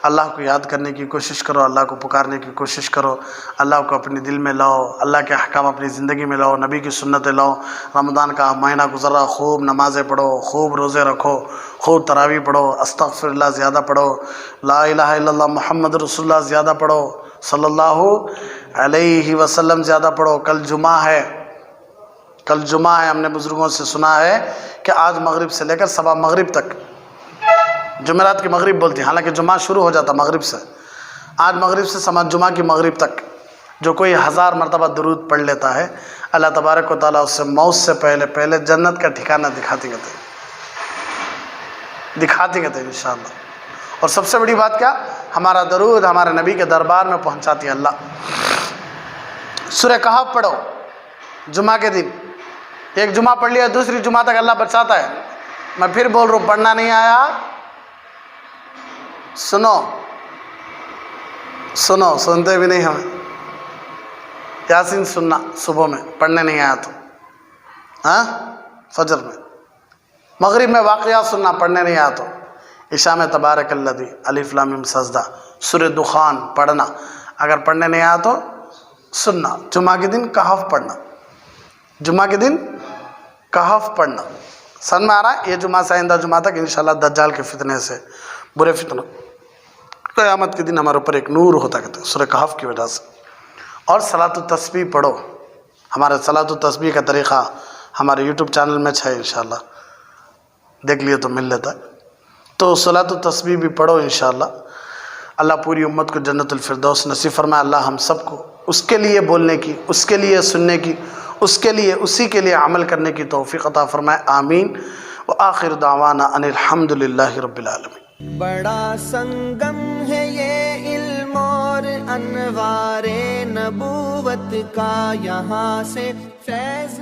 اللہ کو یاد کرنے کی کوشش کرو، اللہ کو پکارنے کی کوشش کرو، اللہ کو اپنے دل میں لاؤ، اللہ کے احکام اپنی زندگی میں لاؤ، نبی کی سنتیں لاؤ۔ رمضان کا مہینہ گزر رہا، خوب نمازیں پڑھو، خوب روزے رکھو، خوب تراویح پڑھو، استغفر اللہ زیادہ پڑھو، لا الہ الا اللہ محمد رسول اللہ زیادہ پڑھو، صلی اللہ علیہ وسلم زیادہ پڑھو۔ کل جمعہ ہے، کل جمعہ ہے، ہم نے بزرگوں سے سنا ہے کہ آج مغرب سے لے کر صبح مغرب تک، جمعرات کی مغرب بولتی ہیں، حالانکہ جمعہ شروع ہو جاتا مغرب سے، آج مغرب سے سما جمعہ کی مغرب تک جو کوئی 1000 مرتبہ درود پڑھ لیتا ہے، اللہ تبارک و تعالیٰ اس سے موت سے پہلے جنت کا ٹھکانہ دکھاتے گئے انشاءاللہ۔ اور سب سے بڑی بات کیا، ہمارا درود ہمارے نبی کے دربار میں پہنچاتی ہے اللہ۔ سورہ کہف پڑھو جمعہ کے دن، ایک جمعہ پڑھ لیا دوسری جمعہ تک اللہ بچاتا ہے۔ میں پھر بول رہا ہوں، پڑھنا نہیں آیا سنتے بھی نہیں ہمیں، یاسین سننا صبح میں، پڑھنے نہیں آیا تو، فجر میں، مغرب میں واقعات سننا، پڑھنے نہیں آیا تو، عشاء میں تبارک الذی، الف لام میم سجدہ، سورہ دخان پڑھنا، اگر پڑھنے نہیں آیا تو سننا۔ جمعہ کے دن کہف پڑھنا، جمعہ کے دن کہف پڑھنا، سن میں آ رہا ہے؟ یہ جمعہ سے آئندہ جمعہ تک انشاءاللہ دجال کے فتنے سے، برے فتنوں، قیامت کے دن ہمارے اوپر ایک نور ہوتا کہتے ہیں سورہ کہف کی وجہ سے۔ اور صلاۃ التسبیح پڑھو، ہمارے صلاۃ التسبیح کا طریقہ ہمارے یوٹیوب چینل میں ہے، انشاءاللہ دیکھ لیے تو مل لیتا ہے، تو صلاۃ التسبیح بھی پڑھو انشاءاللہ۔ اللہ پوری امت کو جنت الفردوس نصیب فرمائے، اللہ ہم سب کو اس کے لیے بولنے کی، اس کے لیے سننے کی، اس کے لیے اسی کے لیے عمل کرنے کی توفیق عطا فرمائے، آمین۔ وآخر دعوانا ان الحمد للہ رب العالمین۔ بڑا سنگم ہے یہ علم اور انوار نبوت کا، یہاں سے فیض